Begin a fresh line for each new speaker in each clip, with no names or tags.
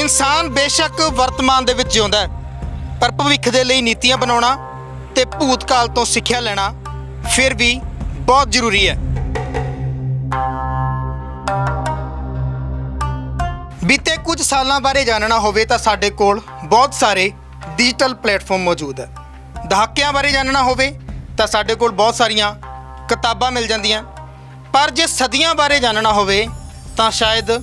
इंसान बेशक वर्तमान दे विच जिउंदा है, पर भविख दे लई नीतियां बनाउणा ते भूतकाल तो सिੱਖਿਆ लेना फिर भी बहुत जरूरी है। बीते कुछ सालों बारे जानना होवे तां साडे कोल बहुत सारे डिजिटल प्लेटफॉर्म मौजूद है। दहाकियां बारे जानना होवे तां साडे कोल बहुत सारियां किताबां मिल जांदियां, पर जे सदियां बारे जानना होवे तां शायद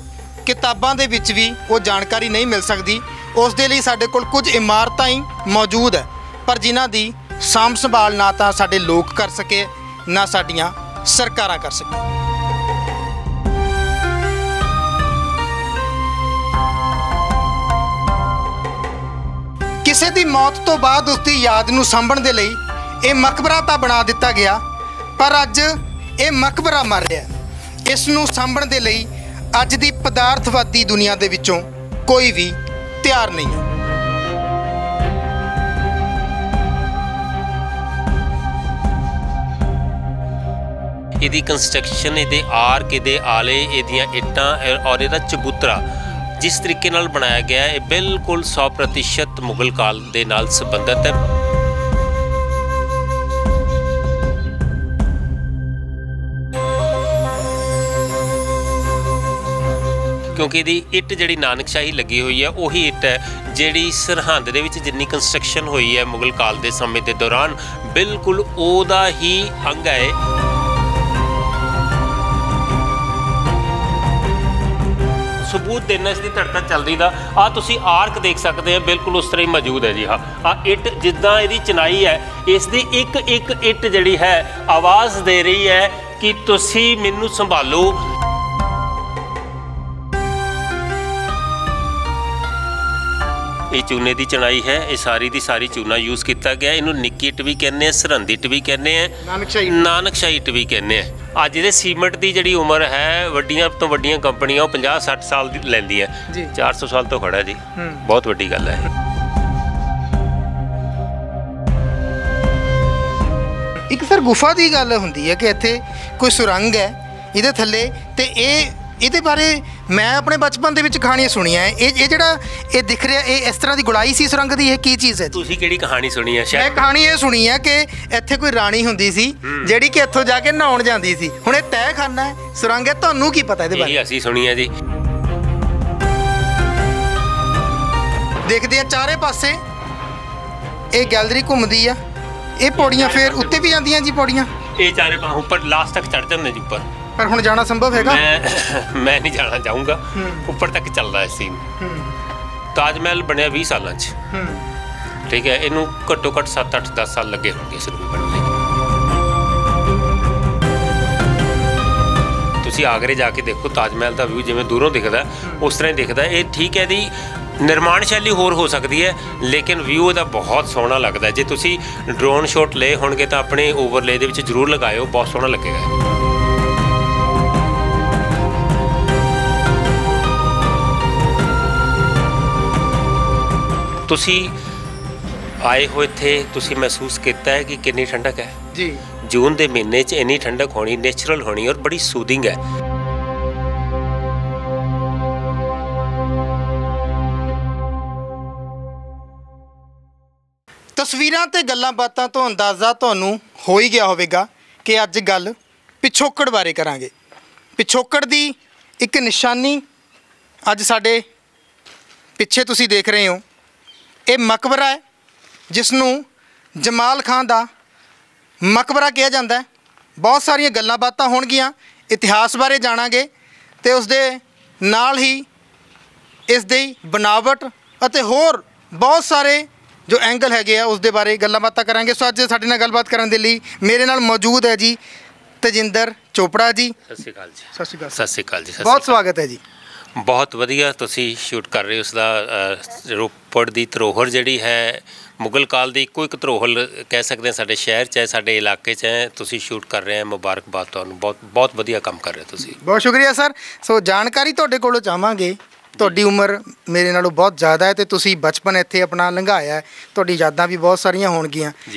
किताबां दे विच भी वो जानकारी नहीं मिल सकती। उस दे लई साडे कोल कुछ इमारतां ही मौजूद है, पर जिन्हां दी साਂਭ संभाल ना तां साडे लोक कर सके ना साडियां सरकारां कर सके। किसी दी मौत तो बाद उसकी याद नूं साਂਭਣ दे लई ये मकबरा तां बना दिता गया, पर अज ये मकबरा मर रहा। इस नूं ਸਾਂਭਣ दे लई अज दी पदार्थवादी दुनिया दे विचों कोई भी तैयार नहीं है।
इहदी कंस्ट्रक्शन, इहदे आर्क, इहदे आले, इहदियां इट्टां और इहदा चबूतरा जिस तरीके नाल बनाया गया है, बिल्कुल 100% मुगल काल दे नाल संबंधित है। क्योंकि इहदी इट जिहड़ी नानकशाही लगी हुई है उही इट है जिहड़ी सरहंद दे विच जिन्नी कंस्ट्रक्शन हुई है मुगल काल के समय के दौरान, बिल्कुल ओहदा ही अंग है। सबूत देना इसकी धड़कन चलती दा आ तुसी आर्क देख सकते हैं, बिल्कुल उस तरह ही मौजूद है जी। हाँ, आ इट जिद्दां इहदी चनाई है, इसकी एक एक इट जिहड़ी है आवाज़ दे रही है कि तुसी मैनू संभालो। ये चूने की चनाई है, ये सारी की सारी चूना यूज़ किया गया। इनू निक्की इट भी कहने, सरहंद इट भी कहने, नानकशाही इट भी कहने। अज ये सीमेंट की जी उम्र है, वड्डियां तो वड्डियां कंपनियां 50-60 साल की लैंदियां, 400 साल तो खड़ा जी, बहुत वड्डी गल है।
एक सर गुफा की गल हुंदी है कि इत्थे कोई सुरंग है इहदे थल्ले, ते ਇਹਦੇ ਬਾਰੇ मैं अपने बचपन के कहानियां सुनिया है। ये जिहड़ा ये दिख रहा है, इस तरह की गुड़ाई सी सुरंग की, ये की चीज़ है?
तुसीं किहड़ी कहानी सुनी है?
मैं कहानी ये सुनी है कि इत्थे कोई राणी हुंदी सी जिहड़ी कि इत्थों जाके नहाउण जांदी सी। हुण इह तहखाना है, सुरंग है, तुहानूं की पता इहदे बारे?
असीं सुनी है जी।
देखदे आ चारे पासे ये गैलरी घुमदी आ, ये पौड़ियां फिर उत्ते भी जांदियां जी, पौड़ियां
ये चारे पासे ऊपर लास्ट तक चढ़ जांदे जी ऊपर।
पर हुण जाना संभव हैगा?
मैं नहीं जाना चाहूँगा, ऊपर तक चल रहा है सीन। ताजमहल बनया 20 सालों च, ठीक है, इनू घट्टो घट्ट 7-8-10 साल लगे होंगे इस भी बनने। तुसीं आगरे जाके देखो ताजमहल का व्यू जिवें दूरों दिखता उस तरह ही दिखता है। ये ठीक है, दी निर्माण शैली होर हो सकती है, लेकिन व्यू इहदा बहुत सोहना लगता है। जे तुसीं ड्रोन शॉट ले होणगे तो अपने ओवरले दे विच जरूर लगाओ, बहुत सोहना लगेगा। तुसी आए हो इत्थे, तुसी महसूस किया है कि कितनी ठंडक है जी। जून के महीने च इन्नी ठंडक होनी, नेचुरल होनी और बड़ी सूदिंग है।
तस्वीरां ते गल्लां बातां तो अंदाज़ा तुहानूं हो ही गया होवेगा कि अज गल पिछोकड़ बारे करांगे। पिछोकड़ दी एक निशानी अज साडे पिछे तुसी देख रहे हो, ये मकबरा है जिसनों जमाल खान का मकबरा कहा जाता है। बहुत सारिया गल्लां बातां होणगियां, इतिहास बारे जाणांगे ते उस दे नाल ही इस दी बनावट अते होर बहुत सारे जो एंगल हैगे आ उस दे बारे गल्लां बातां करांगे। सो अज साडे नाल गलबात करन दे लई मेरे नाल मौजूद है जी तजिंदर चोपड़ा जी।
सत श्री अकाल जी।
सत श्री अकाल।
सत श्री अकाल जी।
बहुत स्वागत है जी।
बहुत वधिया तुसी शूट कर रहे हो। उसका रोपड़ की धरोहर जिहड़ी है मुगल काल की इक्को एक धरोहर कह सकते हैं साडे शहर च है, साडे इलाके च है, तुसी शूट कर रहे हैं। मुबारकबाद तुहानूं, बहुत बहुत वधिया काम कर रहे हो तुसी।
बहुत शुक्रिया सर। सो जानकारी तुहाडे कोलों चाहांगे। तुहाडी उम्र मेरे नालों बहुत ज़्यादा है तो तुसी बचपन इत्थे अपना लंघाया है, तुहाडी यादां भी बहुत सारियां होणगियां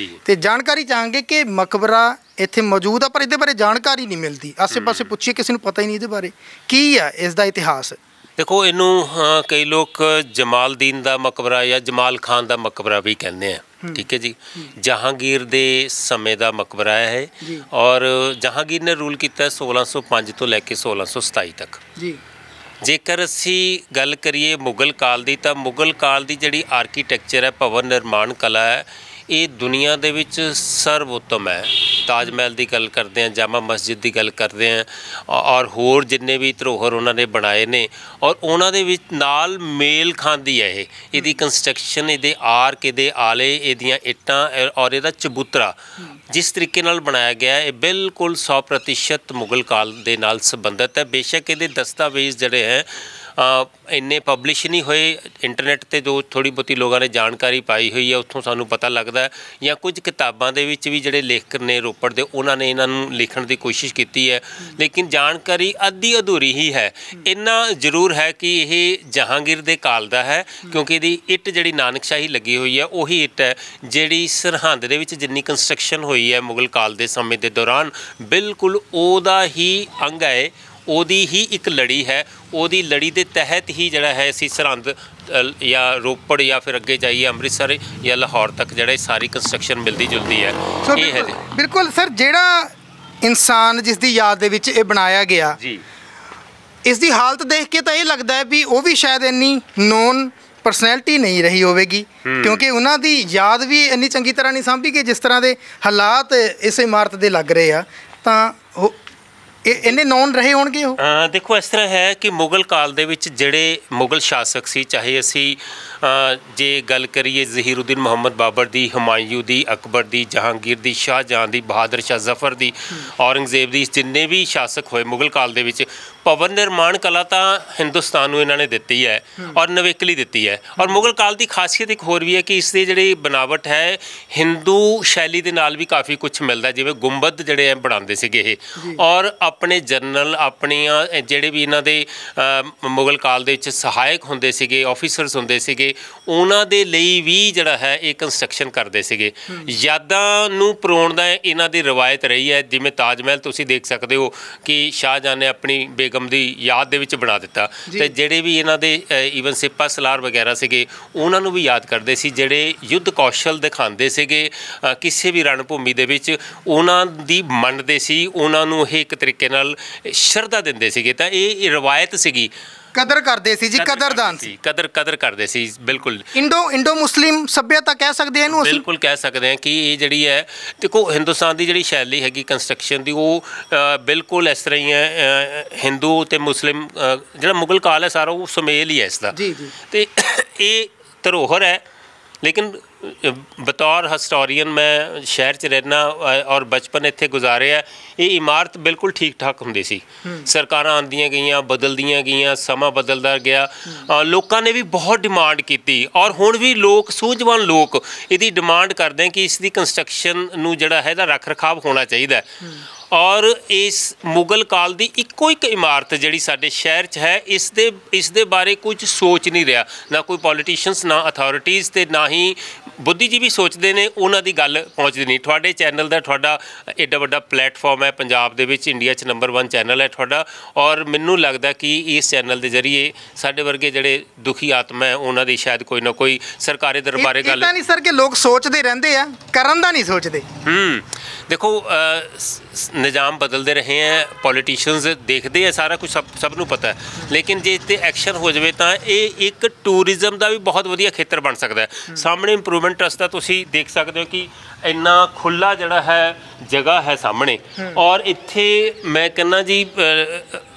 ते जानकारी चाहांगे कि मकबरा इत्थे मौजूद है पर इहदे बारे जानकारी नहीं मिलती। आसे पासे पुछिए किसी नूं पता ही नहीं इहदे बारे की है, इसदा इतिहास
ਦੇਖੋ ਇਹਨੂੰ ਕਈ ਲੋਕ ਜਮਾਲਦੀਨ ਦਾ ਮਕਬਰਾ ਜਾਂ ਜਮਾਲ ਖਾਨ ਦਾ ਮਕਬਰਾ ਵੀ ਕਹਿੰਦੇ ਆ, ਠੀਕ ਹੈ ਜੀ। ਜਹਾਂਗੀਰ ਦੇ ਸਮੇਂ ਦਾ ਮਕਬਰਾ ਹੈ ਔਰ ਜਹਾਂਗੀਰ ਨੇ ਰੂਲ ਕੀਤਾ 1605 ਤੋਂ ਲੈ ਕੇ 1627 ਤੱਕ ਜੀ। ਜੇਕਰ ਅਸੀਂ ਗੱਲ ਕਰੀਏ ਮੁਗਲ ਕਾਲ ਦੀ, ਤਾਂ ਮੁਗਲ ਕਾਲ ਦੀ ਜਿਹੜੀ ਆਰਕੀਟੈਕਚਰ ਹੈ, ਭਵਨ ਨਿਰਮਾਣ ਕਲਾ ਹੈ, ਇਹ ਦੁਨੀਆ ਦੇ ਵਿੱਚ ਸਰਵੋਤਮ ਹੈ। ਤਾਜ ਮਹਿਲ ਦੀ ਗੱਲ ਕਰਦੇ ਹਾਂ, ਜਾਮਾ ਮਸਜਿਦ ਦੀ ਗੱਲ ਕਰਦੇ ਹਾਂ, ਔਰ ਹੋਰ ਜਿੰਨੇ ਵੀ ਧਰੋਹਰ ਉਹਨਾਂ ਨੇ ਬਣਾਏ ਨੇ, ਔਰ ਉਹਨਾਂ ਦੇ ਵਿੱਚ ਨਾਲ ਮੇਲ ਖਾਂਦੀ ਹੈ ਇਹਦੀ ਕੰਸਟਰਕਸ਼ਨ, ਇਹਦੇ ਆਰਕ, ਇਹਦੇ ਆਲੇ, ਇਹਦੀਆਂ ਇੱਟਾਂ ਔਰ ਇਹਦਾ ਚਬੂਤਰਾ ਜਿਸ ਤਰੀਕੇ ਨਾਲ ਬਣਾਇਆ ਗਿਆ ਇਹ ਬਿਲਕੁਲ 100% ਮੁਗਲ ਕਾਲ ਦੇ ਨਾਲ ਸੰਬੰਧਿਤ ਹੈ। ਬੇਸ਼ੱਕ ਇਹਦੇ ਦਸਤਾਵੇਜ਼ ਜਿਹੜੇ ਹੈ ਇੰਨੇ ਪਬਲਿਸ਼ ਨਹੀਂ ਹੋਏ, ਇੰਟਰਨੈਟ 'ਤੇ ਜੋ ਥੋੜ੍ਹੀ ਬਹੁਤੀ ਲੋਕਾਂ ਨੇ ਜਾਣਕਾਰੀ ਪਾਈ ਹੋਈ ਹੈ ਉੱਥੋਂ ਸਾਨੂੰ ਪਤਾ ਲੱਗਦਾ ਹੈ, ਜਾਂ ਕੁਝ ਕਿਤਾਬਾਂ ਦੇ ਵਿੱਚ ਵੀ ਜਿਹੜੇ ਲੇਖਕ ਨੇ ਰੋਪੜ ਦੇ ਉਹਨਾਂ ਨੇ ਇਹਨਾਂ ਨੂੰ ਲਿਖਣ ਦੀ ਕੋਸ਼ਿਸ਼ ਕੀਤੀ ਹੈ, ਲੇਕਿਨ ਜਾਣਕਾਰੀ ਅੱਧੀ ਅਧੂਰੀ ਹੀ ਹੈ। ਇੰਨਾ ਜ਼ਰੂਰ ਹੈ ਕਿ ਇਹ ਜਹਾਂਗੀਰ ਦੇ ਕਾਲ ਦਾ ਹੈ, ਕਿਉਂਕਿ ਇਹਦੀ ਇੱਟ ਜਿਹੜੀ ਨਾਨਕਸ਼ਾਹੀ ਲੱਗੀ ਹੋਈ ਹੈ ਉਹੀ ਇੱਟ ਹੈ ਜਿਹੜੀ ਸਰਹੰਦ ਦੇ ਵਿੱਚ ਜਿੰਨੀ ਕੰਸਟਰਕਸ਼ਨ ਹੋਈ ਹੈ ਮੁਗਲ ਕਾਲ ਦੇ ਸਮੇਂ ਦੇ ਦੌਰਾਨ, ਬਿਲਕੁਲ ਉਹਦਾ ਹੀ ਅੰਗ ਹੈ, ਉਹਦੀ ਹੀ ਇੱਕ ਲੜੀ ਹੈ। ਉਹਦੀ ਲੜੀ ਦੇ ਤਹਿਤ ਹੀ ਜਿਹੜਾ ਹੈ ਅਸੀਂ ਸਰਹੰਦ ਜਾਂ ਰੋਪੜ ਜਾਂ ਫਿਰ ਅੱਗੇ ਜਾਈਏ ਅੰਮ੍ਰਿਤਸਰ ਜਾਂ ਲਾਹੌਰ ਤੱਕ ਜਿਹੜਾ ਸਾਰੀ ਕੰਸਟਰਕਸ਼ਨ ਮਿਲਦੀ ਜੁਲਦੀ ਹੈ। ਇਹ ਹੈ
ਬਿਲਕੁਲ ਸਰ, ਜਿਹੜਾ ਇਨਸਾਨ ਜਿਸ ਦੀ ਯਾਦ ਦੇ ਵਿੱਚ ਇਹ ਬਣਾਇਆ ਗਿਆ ਜੀ, ਇਸ ਦੀ ਹਾਲਤ ਦੇਖ ਕੇ ਤਾਂ ਇਹ ਲੱਗਦਾ ਹੈ ਵੀ ਉਹ ਵੀ ਸ਼ਾਇਦ ਇੰਨੀ ਨੋਨ ਪਰਸਨੈਲਿਟੀ ਨਹੀਂ ਰਹੀ ਹੋਵੇਗੀ, ਕਿਉਂਕਿ ਉਹਨਾਂ ਦੀ ਯਾਦ ਵੀ ਇੰਨੀ ਚੰਗੀ ਤਰ੍ਹਾਂ ਨਹੀਂ ਸਾਂਭੀ ਕਿ ਜਿਸ ਤਰ੍ਹਾਂ ਦੇ ਹਾਲਾਤ ਇਸ ਇਮਾਰਤ ਦੇ ਲੱਗ ਰਹੇ ਆ, ਤਾਂ ਇੰਨੇ ਨੌਨ ਰਹੇ ਹੋਣਗੇ ਉਹ।
ਦੇਖੋ ਇਸ ਤਰ੍ਹਾਂ ਹੈ ਕਿ ਮੁਗਲ ਕਾਲ ਦੇ ਵਿੱਚ ਜਿਹੜੇ ਮੁਗਲ ਸ਼ਾਸਕ ਸੀ, ਚਾਹੇ ਅਸੀਂ ਜੇ ਗੱਲ ਕਰੀਏ ਜ਼ਹੀਰੁੱਦੀਨ ਮੁਹੰਮਦ ਬਾਬਰ ਦੀ, ਹੁਮਾਯੂੰ ਦੀ, ਅਕਬਰ ਦੀ, ਜਹਾਂਗੀਰ ਦੀ, ਸ਼ਾਹਜਹਾਂ ਦੀ, ਬਹਾਦਰ ਸ਼ਾਹ ਜ਼ਫਰ ਦੀ, ਔਰੰਗਜ਼ੇਬ ਦੀ, ਜਿੰਨੇ ਵੀ ਸ਼ਾਸਕ ਹੋਏ ਮੁਗਲ ਕਾਲ ਦੇ ਵਿੱਚ, ਭਵਨ ਨਿਰਮਾਣ ਕਲਾ ਤਾਂ ਹਿੰਦੁਸਤਾਨ ਨੂੰ ਇਹਨਾਂ ਨੇ ਦਿੱਤੀ ਹੈ ਔਰ ਨਵੇਕਲੀ ਦਿੱਤੀ ਹੈ। ਔਰ ਮੁਗਲ ਕਾਲ ਦੀ ਖਾਸੀਅਤ ਇੱਕ ਹੋਰ ਵੀ ਹੈ ਕਿ ਇਸ ਦੀ ਜਿਹੜੀ ਬਣਾਵਟ ਹੈ ਹਿੰਦੂ ਸ਼ੈਲੀ ਦੇ ਨਾਲ ਵੀ ਕਾਫੀ ਕੁਛ ਮਿਲਦਾ, ਜਿਵੇਂ ਗੁੰਬਦ ਜਿਹੜੇ ਬਣਾਉਂਦੇ ਸੀਗੇ ਇਹ, ਔਰ ਆਪਣੇ ਜਨਰਲ, ਆਪਣੀਆਂ ਜਿਹੜੇ ਵੀ ਇਹਨਾਂ ਦੇ ਮੁਗਲ ਕਾਲ ਦੇ ਵਿੱਚ ਸਹਾਇਕ ਹੁੰਦੇ ਸੀਗੇ, ਆਫੀਸਰਸ ਹੁੰਦੇ ਸੀਗੇ, ਉਹਨਾਂ ਦੇ ਲਈ ਵੀ ਜਿਹੜਾ ਹੈ ਇਹ ਕੰਸਟਰਕਸ਼ਨ ਕਰਦੇ ਸੀਗੇ। ਯਾਦਾਂ ਨੂੰ ਪਰੋਣ ਦਾ ਇਹਨਾਂ ਦੀ ਰਵਾਇਤ ਰਹੀ ਹੈ, ਜਿਵੇਂ ਤਾਜ ਮਹਿਲ ਤੁਸੀਂ ਦੇਖ ਸਕਦੇ ਹੋ ਕਿ ਸ਼ਾਹਜਹਾਂ ਨੇ ਆਪਣੀ ਬੇਗਮ ਦੀ ਯਾਦ ਦੇ ਵਿੱਚ ਬਣਾ ਦਿੱਤਾ, ਤੇ ਜਿਹੜੇ ਵੀ ਇਹਨਾਂ ਦੇ ਈਵਨ ਸਿਪਾ ਸਲਾਰ ਵਗੈਰਾ ਸੀਗੇ ਉਹਨਾਂ ਨੂੰ ਵੀ ਯਾਦ ਕਰਦੇ ਸੀ, ਜਿਹੜੇ ਯੁੱਧ ਕੌਸ਼ਲ ਦਿਖਾਉਂਦੇ ਸੀਗੇ ਕਿਸੇ ਵੀ ਰਣਭੂਮੀ ਦੇ ਵਿੱਚ, ਉਹਨਾਂ ਦੀ ਮੰਨਦੇ ਸੀ, ਉਹਨਾਂ ਨੂੰ ਇਹ ਇੱਕ ਤਰੀਕੇ ਨਾਲ ਸ਼ਰਧਾ ਦਿੰਦੇ ਸੀਗੇ। ਤਾਂ ਇਹ ਰਵਾਇਤ ਸੀਗੀ,
ਕਦਰ ਕਰਦੇ ਸੀ ਜੀ, ਕਦਰਦਾਨ ਸੀ,
ਕਦਰ ਕਰਦੇ ਸੀ। ਬਿਲਕੁਲ
ਇੰਡੋ ਮੁਸਲਿਮ ਸੱਭਿਅਤਾ ਕਹਿ ਸਕਦੇ ਹਾਂ ਇਹਨੂੰ ਅਸੀਂ, ਬਿਲਕੁਲ
ਕਹਿ ਸਕਦੇ ਹਾਂ ਕਿ ਇਹ ਜਿਹੜੀ ਹੈ, ਦੇਖੋ ਹਿੰਦੁਸਤਾਨ ਦੀ ਜਿਹੜੀ ਸ਼ੈਲੀ ਹੈਗੀ ਕੰਸਟਰਕਸ਼ਨ ਦੀ ਉਹ ਬਿਲਕੁਲ ਇਸ ਤਰ੍ਹਾਂ ਹੀ ਹੈ। ਹਿੰਦੂ ਅਤੇ ਮੁਸਲਿਮ ਜਿਹੜਾ ਮੁਗਲ ਕਾਲ ਹੈ ਸਾਰਾ ਉਹ ਸੁਮੇਲ ਹੀ ਹੈ ਇਸਦਾ, ਅਤੇ ਇਹ ਧਰੋਹਰ ਹੈ। ਲੇਕਿਨ ਬਤੌਰ ਹਿਸਟੋਰੀਅਨ ਮੈਂ ਸ਼ਹਿਰ 'ਚ ਰਹਿਣਾ ਔਰ ਬਚਪਨ ਇੱਥੇ ਗੁਜ਼ਾਰਿਆ, ਇਹ ਇਮਾਰਤ ਬਿਲਕੁਲ ਠੀਕ ਠਾਕ ਹੁੰਦੀ ਸੀ। ਸਰਕਾਰਾਂ ਆਉਂਦੀਆਂ ਗਈਆਂ, ਬਦਲਦੀਆਂ ਗਈਆਂ, ਸਮਾਂ ਬਦਲਦਾ ਗਿਆ, ਲੋਕਾਂ ਨੇ ਵੀ ਬਹੁਤ ਡਿਮਾਂਡ ਕੀਤੀ, ਔਰ ਹੁਣ ਵੀ ਲੋਕ, ਸੂਝਵਾਨ ਲੋਕ ਇਹਦੀ ਡਿਮਾਂਡ ਕਰਦੇ ਕਿ ਇਸ ਦੀ ਕੰਸਟਰਕਸ਼ਨ ਨੂੰ ਜਿਹੜਾ ਹੈ ਇਹਦਾ ਰੱਖ ਰਖਾਵ ਹੋਣਾ ਚਾਹੀਦਾ। ਔਰ ਇਸ ਮੁਗਲ ਕਾਲ ਦੀ ਇੱਕੋ ਇੱਕ ਇਮਾਰਤ ਜਿਹੜੀ ਸਾਡੇ ਸ਼ਹਿਰ 'ਚ ਹੈ, ਇਸ ਦੇ ਬਾਰੇ ਕੁਝ ਸੋਚ ਨਹੀਂ ਰਿਹਾ, ਨਾ ਕੋਈ ਪੋਲੀਟੀਸ਼ੀਅਨਸ, ਨਾ ਅਥਾਰਟੀਜ਼, ਅਤੇ ਨਾ ਹੀ ਬੁੱਧੀਜੀਵੀ ਸੋਚਦੇ ਨੇ, ਉਹਨਾਂ ਦੀ ਗੱਲ ਪਹੁੰਚਦੀ ਨਹੀਂ। ਤੁਹਾਡੇ ਚੈਨਲ ਦਾ, ਤੁਹਾਡਾ ਐਡਾ ਵੱਡਾ ਪਲੇਟਫਾਰਮ ਹੈ ਪੰਜਾਬ ਦੇ ਵਿੱਚ, ਇੰਡੀਆ 'ਚ ਨੰਬਰ 1 ਚੈਨਲ ਹੈ ਤੁਹਾਡਾ, ਔਰ ਮੈਨੂੰ ਲੱਗਦਾ ਕਿ ਇਸ ਚੈਨਲ ਦੇ ਜ਼ਰੀਏ ਸਾਡੇ ਵਰਗੇ ਜਿਹੜੇ ਦੁਖੀ ਆਤਮਾ ਹੈ ਉਹਨਾਂ ਦੀ ਸ਼ਾਇਦ ਕੋਈ ਨਾ ਕੋਈ ਸਰਕਾਰੀ ਦਰਬਾਰੇ ਗੱਲ
ਨਹੀਂ ਸਰ, ਕਿ ਲੋਕ ਸੋਚਦੇ ਰਹਿੰਦੇ ਆ, ਕਰਨ ਦਾ ਨਹੀਂ ਸੋਚਦੇ।
ਦੇਖੋ ਨਿਜ਼ਾਮ ਬਦਲਦੇ ਰਹੇ ਹੈ, ਪੋਲੀਟੀਸ਼ੀਅਨਸ ਦੇਖਦੇ ਆ ਸਾਰਾ ਕੁਝ, ਸਭ ਨੂੰ ਪਤਾ ਹੈ, ਲੇਕਿਨ ਜੇ ਇਸ 'ਤੇ ਐਕਸ਼ਨ ਹੋ ਜਾਵੇ ਤਾਂ ਇਹ ਇੱਕ ਟੂਰਿਜ਼ਮ ਦਾ ਵੀ ਬਹੁਤ ਵਧੀਆ ਖੇਤਰ ਬਣ ਸਕਦਾ ਹੈ। ਸਾਹਮਣੇ ਇੰਪਰੂਵਮੈਂਟ ਟਰਸਟ ਦਾ ਤੁਸੀਂ ਦੇਖ ਸਕਦੇ ਹੋ ਕਿ ਇੰਨਾ ਖੁੱਲ੍ਹਾ ਜਿਹੜਾ ਹੈ ਜਗ੍ਹਾ ਹੈ ਸਾਹਮਣੇ, ਔਰ ਇੱਥੇ ਮੈਂ ਕਹਿੰਦਾ ਜੀ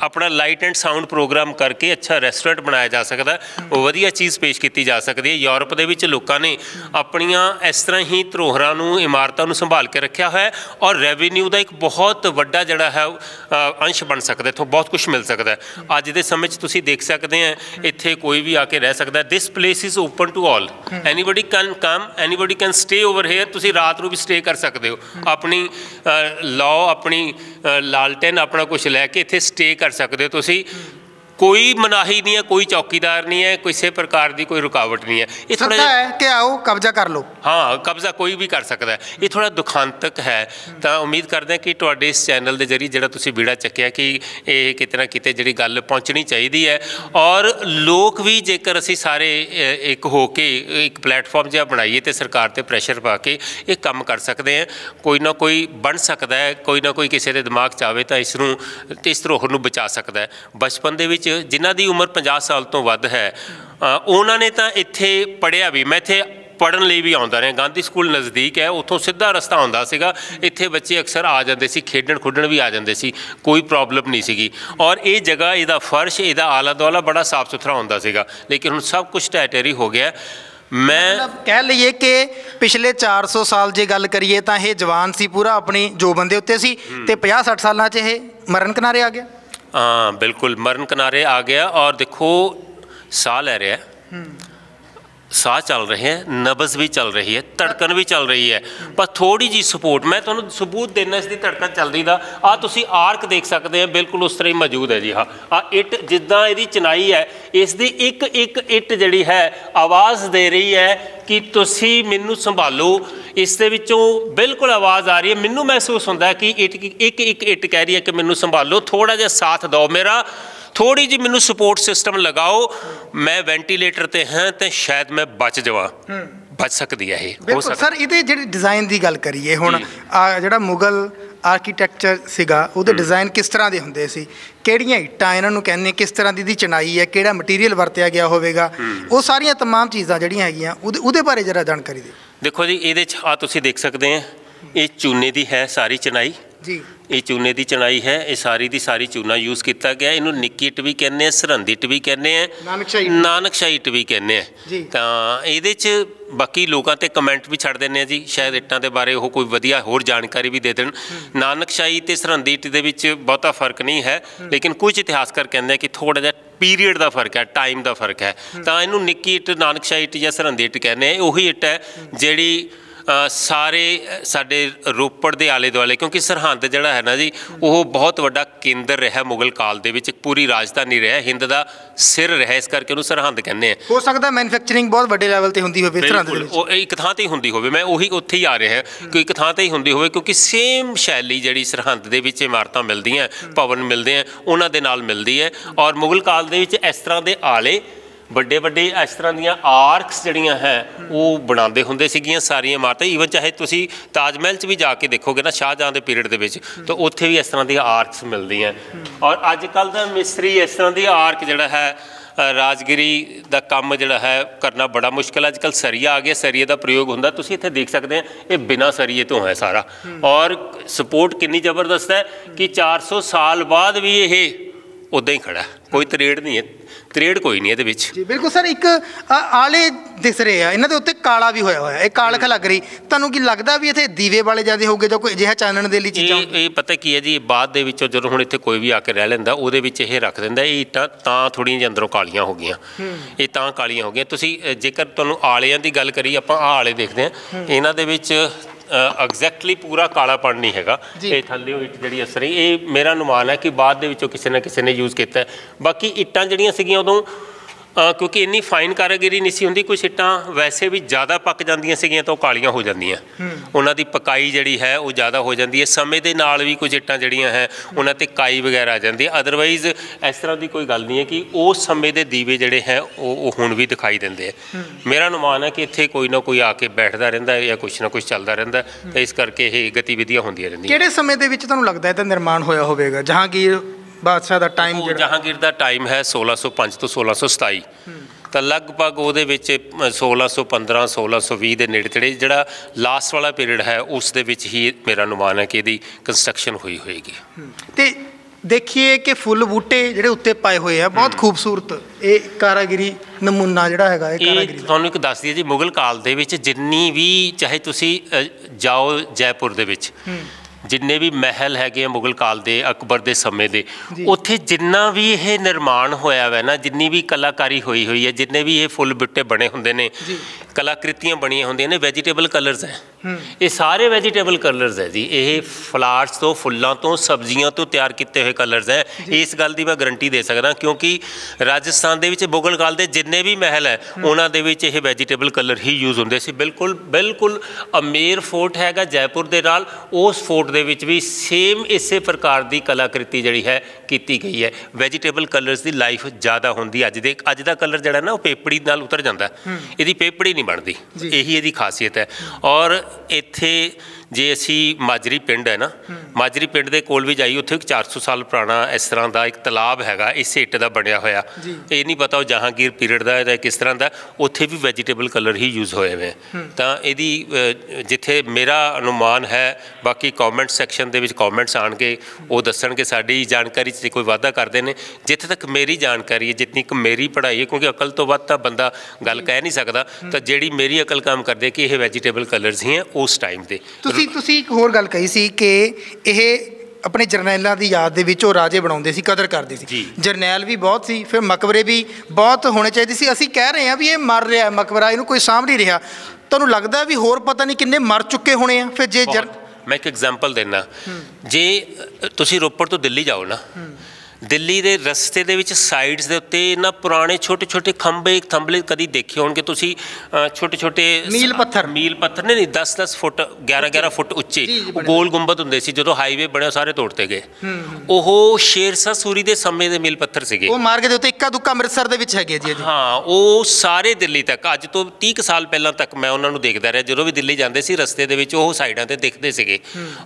ਆਪਣਾ ਲਾਈਟ ਐਂਡ ਸਾਊਂਡ ਪ੍ਰੋਗਰਾਮ ਕਰਕੇ ਅੱਛਾ ਰੈਸਟੋਰੈਂਟ ਬਣਾਇਆ ਜਾ ਸਕਦਾ, ਵਧੀਆ ਚੀਜ਼ ਪੇਸ਼ ਕੀਤੀ ਜਾ ਸਕਦੀ ਹੈ। ਯੂਰਪ ਦੇ ਵਿੱਚ ਲੋਕਾਂ ਨੇ ਆਪਣੀਆਂ ਇਸ ਤਰ੍ਹਾਂ ਹੀ ਧਰੋਹਰਾਂ ਨੂੰ, ਇਮਾਰਤਾਂ ਨੂੰ ਸੰਭਾਲ ਕੇ ਰੱਖਿਆ ਹੋਇਆ, ਔਰ ਰੈਵਨਿਊ ਦਾ ਇੱਕ ਬਹੁਤ ਵੱਡਾ ਜਿਹੜਾ ਹੈ ਅੰਸ਼ ਬਣ ਸਕਦਾ, ਇੱਥੋਂ ਬਹੁਤ ਕੁਛ ਮਿਲ ਸਕਦਾ। ਅੱਜ ਦੇ ਸਮੇਂ 'ਚ ਤੁਸੀਂ ਦੇਖ ਸਕਦੇ ਆ ਇੱਥੇ ਕੋਈ ਵੀ ਆ ਕੇ ਰਹਿ ਸਕਦਾ। This place is open to all, anybody can come, anybody can stay over here. ਤੁਸੀਂ ਰਾਤ ਨੂੰ ਵੀ ਸਟੇ ਕਰ ਸਕਦੇ ਹੋ, ਆਪਣੀ ਲਾਓ, ਆਪਣੀ ਲਾਲਟੈਨ, ਆਪਣਾ ਕੁਛ ਲੈ ਕੇ ਇੱਥੇ ਸਟੇ ਕਰ ਸਕਦੇ ਹੋ ਤੁਸੀਂ। कोई मनाही नहीं है, कोई चौकीदार नहीं है, किसी प्रकार की कोई रुकावट नहीं है। ये थोड़ा
है कि आओ कब्जा कर लो,
हाँ कब्जा कोई भी कर सकता है। ये थोड़ा दुखांतक है। तो उम्मीद करते हैं कि तुहाडे इस चैनल के जरिए जिहड़ा तुसीं बीड़ा चुक्या कि ये किते ना किते जिहड़ी गल पहुँचनी चाहिए है, और लोग भी जेकर असीं सारे एक हो के एक प्लेटफॉर्म जिहा बनाइए तो सरकार ते प्रैशर पा के ये काम कर सकते हैं। कोई ना कोई बन सकता है, कोई ना कोई किसी के दिमाग च आवे तो इस धरोहर नूं बचा सकता है। बचपन दे विच जिन्हां दी उम्र 50 साल तो वध है उन्होंने तो इत्थे पढ़िया भी, मैं इत्थे पढ़न ਲਈ भी आउंदा रहा। गांधी स्कूल नज़दीक है, उत्थों सीधा रस्ता आउंदा सीगा। इत्थे बच्चे अक्सर आ जाते सी, खेडण खुडण भी आ जाते सी, कोई प्रॉब्लम नहीं सीगी। और ये जगह, इसका फर्श, इसका आला दुआला बड़ा साफ सुथरा होंदा सीगा, लेकिन हुण सब कुछ ढह ढेरी हो गया। मैं
कह लीए कि पिछले 400 साल जे गल करिए तो ये जवान सी, पूरा अपनी जोबन दे उत्ते सी, ते 50-60 सालों च ये मरण किनारे आ गया।
हाँ बिल्कुल मरण किनारे आ गया। और देखो साह लै रहा है, साह चल रहे हैं, नब्ज़ भी चल रही है, धड़कन भी चल रही है, पर थोड़ी जी सपोर्ट। मैं तुहानूं सबूत देना इसकी धड़कन चलती दा। आ तुसीं आर्क देख सकते हैं, बिल्कुल उस तरह ही मौजूद है जी। हाँ आ इट जिद्दां इहदी चिनाई है, इसकी एक एक इट जिहड़ी है आवाज़ दे रही है कि तुसीं मैनूं संभालो। इस दे विचों बिल्कुल आवाज़ आ रही है, मैनूं महसूस होंदा है कि एक एक इट कह रही है कि मैनूं संभालो, थोड़ा जिहा साथ दो मेरा, थोड़ी जी मैनू सपोर्ट सिस्टम लगाओ। मैं वेंटीलेटर ते हैं तो शायद मैं बच जावां, बच सकती है ये।
बिल्कुल सर, ये जी डिज़ाइन की गल करिए हुण, जिहड़ा मुगल आर्कीटैक्चर सीगा उहदे डिज़ाइन किस तरह के हुंदे सी, किहड़ियां इट्टां इन्हां नूं कहने, किस तरह दी चनाई है, किहड़ा मटीरियल वरतिया गया होवेगा, वो सारियां तमाम चीज़ां जिहड़ियां हैगियां उहदे बारे जरा जानकारी दिओ।
देखो जी, इहदे च आ तुसीं देख सकते हैं, ये चूने की है सारी चनाई
जी।
ये चूने की चनाई है, ये सारी की सारी चूना यूज़ किया गया। इनू निक्की इट भी कहने, सरहंद इट भी कहने, नानकशाही इट भी कहने। तो ये बाकी लोगों ते कमेंट भी छड़ देने जी, शायद इट्टां दे बारे वो कोई वधिया होर जानकारी भी दे देण। नानकशाही ते सरहंद इट दे विच बहुता फर्क नहीं है, लेकिन कुछ इतिहासकार कहते हैं कि थोड़ा जिहा पीरीयड का फर्क है, टाइम का फर्क है। तो इनू निक्की इट, नानकशाही इट या सरहंद इट कहने। उही इट है जिहड़ी सारे साडे रोपड़ के आले दुआले, क्योंकि सरहंद जिहड़ा है ना जी वो बहुत वड्डा केंद्र रहा मुगल काल दे विच, पूरी राजधानी रहा, हिंद का सिर रहा, इस करके उन्होंने सरहंद कहने हैं।
हो सकता मैन्युफैक्चरिंग बहुत वड्डे लैवल ते हुंदी होवे सरहंद दे विच,
एक थां ते ही हुंदी होवे। मैं उही उत्थे ही आ रहा है कि एक थां ते ही हुंदी होवे, क्योंकि सेम शैली जिहड़ी सरहंद दे विच इमारतां मिलदियां, भवन मिलदे हैं, उन्हां दे नाल मिलदी है। और मुगल काल दे विच इस तरह के आले बड़े बड़े इस तरह दियाँ आर्क्स जड़ियाँ हैं वो बनाते होंदे सीगियां सारियां इमारतें। ईवन चाहे तुसी ताज महल च भी जाके देखोगे ना शाहजहां दे पीरियड दे विच, तो उत्थे भी इस तरह दी आर्क्स मिलती हैं। और अजकल दा मिस्त्री इस तरह दी आर्क जिहड़ा है राजगिरी का काम जिहड़ा है करना बड़ा मुश्किल। अजकल सरिया आ गया, सरिये का प्रयोग होंदा, तुसीं इत्थे देख सकते हैं ये बिना सरिये तो है सारा। और सपोर्ट कितनी जबरदस्त है कि 400 साल बाद भी ये उदा ही खड़ा है, कोई तरेड़ नहीं है, तरेड़ कोई नहीं है जी।
बिल्कुल सर, एक आले दिस रहे हैं, इन्होंने उत्ते काला भी होया होया, एक कालख लग रही, तुहानूं की लगता भी इत्थे दीवे वाले ज़्यादा होगे जो कोई अजिहा चानण दे लई चीज़ां?
ये पता की है जी, बाद दे विचों जदों हुण इत्थे कोई भी आके रह लैंदा उहदे विच इह रख दिंदा। ये ईटां तां थोड़ियां जिहियां अंदरों कालियां हो गईयां, ये तां कालियां हो गईयां। तुसीं जेकर तुहानूं आलियां दी गल करिए, आपां आह आले देखदे हां, इन्हां दे विच एग्जैक्टली पूरा कालापन नहीं हैगा। ये थल्ले इट जिहड़ी असर ये मेरा अनुमान है कि बाद दे विचों किसी ना किसी ने यूज़ किया है। बाकी इट्टां जिहड़ियां सीगियां उदों क्योंकि इन्नी फाइन कारागिरी नहीं सी हुंदी, कुछ इट्टां वैसे भी ज़्यादा पक जांदियां सीगियां तो कालियां हो जांदियां, उन्हां दी पकाई जिहड़ी है वो ज़्यादा हो जाती है। समय दे नाल भी कुछ इट्टां जिहड़ियां है उन्हां ते काई वगैरह आ जाती है। अदरवाइज़ इस तरह की कोई गल नहीं है कि उस समय दे दीवे जिहड़े हैं वो हुण भी दिखाई दिंदे हैं। मेरा अनुमान है कि इत्थे कोई ना कोई आके बैठदा रहिंदा है या कुछ ना कुछ चलदा रहिंदा है, तो इस करके ये गतिविधियां होंदियां रहिंदियां।
किहड़े समय दे विच तुहानूं लगदा है इहदा निर्माण होया होवेगा? जहांगीर बादशाह का टाइम,
जहांगीर का टाइम है 1605 तो 1627, तो लगभग वो 1615 1620 के नेड़े तेड़े जिहड़ा लास्ट वाला पीरियड है उस दे विच ही मेरा अनुमान है कि इसकी कंस्ट्रक्शन हुई होएगी।
तो देखिए कि फुल बूटे जिहड़े उत्ते पाए हुए हैं बहुत खूबसूरत, ये कारागिरी नमूना जिहड़ा हैगा ये कारागिरी
तुहानूं एक दस दईए जी, मुगल काल दे विच जिन्नी भी चाहे तुसी जाओ जयपुर दे विच जिन्ने भी महल है मुगल काल दे अकबर दे समय दे, उत्थे जिन्ना भी ये निर्माण होया है ना, जिन्नी भी कलाकारी हुई हुई है, जिन्ने भी ये फुल बुट्टे बने होंदे ने, ਕਲਾਕ੍ਰਿਤੀਆਂ ਬਣੀਆਂ ਹੁੰਦੀਆਂ ਨੇ ਵੈਜੀਟੇਬਲ ਕਲਰਸ ਹੈ। ਇਹ ਸਾਰੇ ਵੈਜੀਟੇਬਲ ਕਲਰਸ ਹੈ ਜੀ। ਇਹ ਫਲਾਵਰਸ ਤੋਂ, ਫੁੱਲਾਂ ਤੋਂ, ਸਬਜ਼ੀਆਂ ਤੋਂ ਤਿਆਰ ਕੀਤੇ ਹੋਏ ਕਲਰਸ ਹੈ। ਇਸ ਗੱਲ ਦੀ ਮੈਂ ਗਰੰਟੀ ਦੇ ਸਕਦਾ ਕਿਉਂਕਿ ਰਾਜਸਥਾਨ ਦੇ ਵਿੱਚ ਮੁਗਲ ਕਾਲ ਦੇ ਜਿੰਨੇ ਵੀ ਮਹਿਲ ਹੈ ਉਹਨਾਂ ਦੇ ਵਿੱਚ ਇਹ ਵੈਜੀਟੇਬਲ ਕਲਰ ਹੀ ਯੂਜ਼ ਹੁੰਦੇ ਸੀ। ਬਿਲਕੁਲ ਬਿਲਕੁਲ ਅਮੇਰ ਫੋਰਟ ਹੈਗਾ ਜੈਪੁਰ ਦੇ ਨਾਲ, ਉਸ ਫੋਰਟ ਦੇ ਵਿੱਚ ਵੀ ਸੇਮ ਇਸੇ ਪ੍ਰਕਾਰ ਦੀ ਕਲਾਕ੍ਰਿਤੀ ਜਿਹੜੀ ਹੈ ਕੀਤੀ ਗਈ ਹੈ। ਵੈਜੀਟੇਬਲ ਕਲਰਸ ਦੀ ਲਾਈਫ ਜ਼ਿਆਦਾ ਹੁੰਦੀ। ਅੱਜ ਦਾ ਕਲਰ ਜਿਹੜਾ ਨਾ ਉਹ ਪੇਪੜੀ ਨਾਲ ਉਤਰ ਜਾਂਦਾ, ਇਹਦੀ ਪੇਪੜੀ ਨਹੀਂ ਬਣਦੀ। ਇਹੀ ਇਹਦੀ ਖਾਸੀਅਤ ਹੈ। ਔਰ ਇੱਥੇ ਜੇ ਅਸੀਂ ਮਾਜਰੀ ਪਿੰਡ ਹੈ ਨਾ, ਮਾਜਰੀ ਪਿੰਡ ਦੇ ਕੋਲ ਵੀ ਜਾਈਏ, ਉੱਥੇ 400 ਸਾਲ ਪੁਰਾਣਾ ਇਸ ਤਰ੍ਹਾਂ ਦਾ ਇੱਕ ਤਲਾਬ ਹੈਗਾ, ਇਸੇ ਇੱਟ ਦਾ ਬਣਿਆ ਹੋਇਆ। ਇਹ ਨਹੀਂ ਪਤਾ ਉਹ ਜਹਾਂਗੀਰ ਪੀਰੀਅਡ ਦਾ ਇਹਦਾ ਕਿਸ ਤਰ੍ਹਾਂ ਦਾ, ਉੱਥੇ ਵੀ ਵੈਜੀਟੇਬਲ ਕਲਰ ਹੀ ਯੂਜ਼ ਹੋਏ ਹੋਏ। ਤਾਂ ਇਹਦੀ ਜਿੱਥੇ ਮੇਰਾ ਅਨੁਮਾਨ ਹੈ, ਬਾਕੀ ਕੌਮੈਂਟ ਸੈਕਸ਼ਨ ਦੇ ਵਿੱਚ ਕੌਮੈਂਟਸ ਆਉਣਗੇ, ਉਹ ਦੱਸਣਗੇ ਸਾਡੀ ਜਾਣਕਾਰੀ 'ਚ ਕੋਈ ਵਾਧਾ ਕਰਦੇ ਨੇ। ਜਿੱਥੇ ਤੱਕ ਮੇਰੀ ਜਾਣਕਾਰੀ ਹੈ, ਜਿੰਨੀ ਕੁ ਮੇਰੀ ਪੜ੍ਹਾਈ ਹੈ, ਕਿਉਂਕਿ ਅਕਲ ਤੋਂ ਵੱਧ ਤਾਂ ਬੰਦਾ ਗੱਲ ਕਹਿ ਨਹੀਂ ਸਕਦਾ, ਤਾਂ ਜਿਹੜੀ ਮੇਰੀ ਅਕਲ ਕੰਮ ਕਰਦੀ ਹੈ ਕਿ ਇਹ ਵੈਜੀਟੇਬਲ ਕਲਰਸ ਹੀ ਹੈ ਉਸ ਟਾਈਮ ਦੇ।
ਤੁਸੀਂ ਇੱਕ ਹੋਰ ਗੱਲ ਕਹੀ ਸੀ ਕਿ ਇਹ ਆਪਣੇ ਜਰਨੈਲਾਂ ਦੀ ਯਾਦ ਦੇ ਵਿੱਚ ਉਹ ਰਾਜੇ ਬਣਾਉਂਦੇ ਸੀ, ਕਦਰ ਕਰਦੇ ਸੀ। ਜਰਨੈਲ ਵੀ ਬਹੁਤ ਸੀ, ਫਿਰ ਮਕਬਰੇ ਵੀ ਬਹੁਤ ਹੋਣੇ ਚਾਹੀਦੇ ਸੀ। ਅਸੀਂ ਕਹਿ ਰਹੇ ਹਾਂ ਵੀ ਇਹ ਮਰ ਰਿਹਾ ਮਕਬਰਾ, ਇਹਨੂੰ ਕੋਈ ਸਾਂਭ ਨਹੀਂ ਰਿਹਾ। ਤੁਹਾਨੂੰ ਲੱਗਦਾ ਵੀ ਹੋਰ ਪਤਾ ਨਹੀਂ ਕਿੰਨੇ ਮਰ ਚੁੱਕੇ ਹੋਣੇ ਆ? ਫਿਰ ਜੇ
ਮੈਂ ਇੱਕ ਐਗਜ਼ਾਮਪਲ ਦਿੰਦਾ, ਜੇ ਤੁਸੀਂ ਰੋਪੜ ਤੋਂ ਦਿੱਲੀ ਜਾਓ ਨਾ, ਦਿੱਲੀ ਦੇ ਰਸਤੇ ਦੇ ਵਿੱਚ ਸਾਈਡਸ ਦੇ ਉੱਤੇ ਇਹਨਾਂ ਪੁਰਾਣੇ ਛੋਟੇ ਛੋਟੇ ਖੰਭੇ ਥੰਬਲੇ ਕਦੀ ਦੇਖੇ ਹੋਣਗੇ ਤੁਸੀਂ, ਛੋਟੇ ਛੋਟੇ ਮੀਲ ਪੱਥਰ ਨਹੀਂ 10-10 ਫੁੱਟ 11-11 ਫੁੱਟ ਉੱਚੇ ਗੋਲ ਗੁੰਬਦ ਹੁੰਦੇ ਸੀ। ਜਦੋਂ ਹਾਈਵੇ ਬਣਿਆ ਸਾਰੇ ਤੋੜਤੇ ਗਏ। ਉਹ ਸ਼ੇਰਸ਼ਾਹ ਸੂਰੀ ਦੇ ਸਮੇਂ ਦੇ ਮੀਲ ਪੱਥਰ ਸੀਗੇ। ਉਹ ਮਾਰਗ ਦੇ ਉੱਤੇ ਇੱਕਾ ਦੁੱਕਾ ਅੰਮ੍ਰਿਤਸਰ ਦੇ ਵਿੱਚ ਹੈਗੇ ਜੀ। ਹਾਂ, ਉਹ ਸਾਰੇ ਦਿੱਲੀ ਤੱਕ ਅੱਜ ਤੋਂ 30 ਕੁ ਸਾਲ ਪਹਿਲਾਂ ਤੱਕ ਮੈਂ ਉਹਨਾਂ ਨੂੰ ਦੇਖਦਾ ਰਿਹਾ। ਜਦੋਂ ਵੀ ਦਿੱਲੀ ਜਾਂਦੇ ਸੀ ਰਸਤੇ ਦੇ ਵਿੱਚ ਉਹ ਸਾਈਡਾਂ 'ਤੇ ਦਿਖਦੇ ਸੀਗੇ,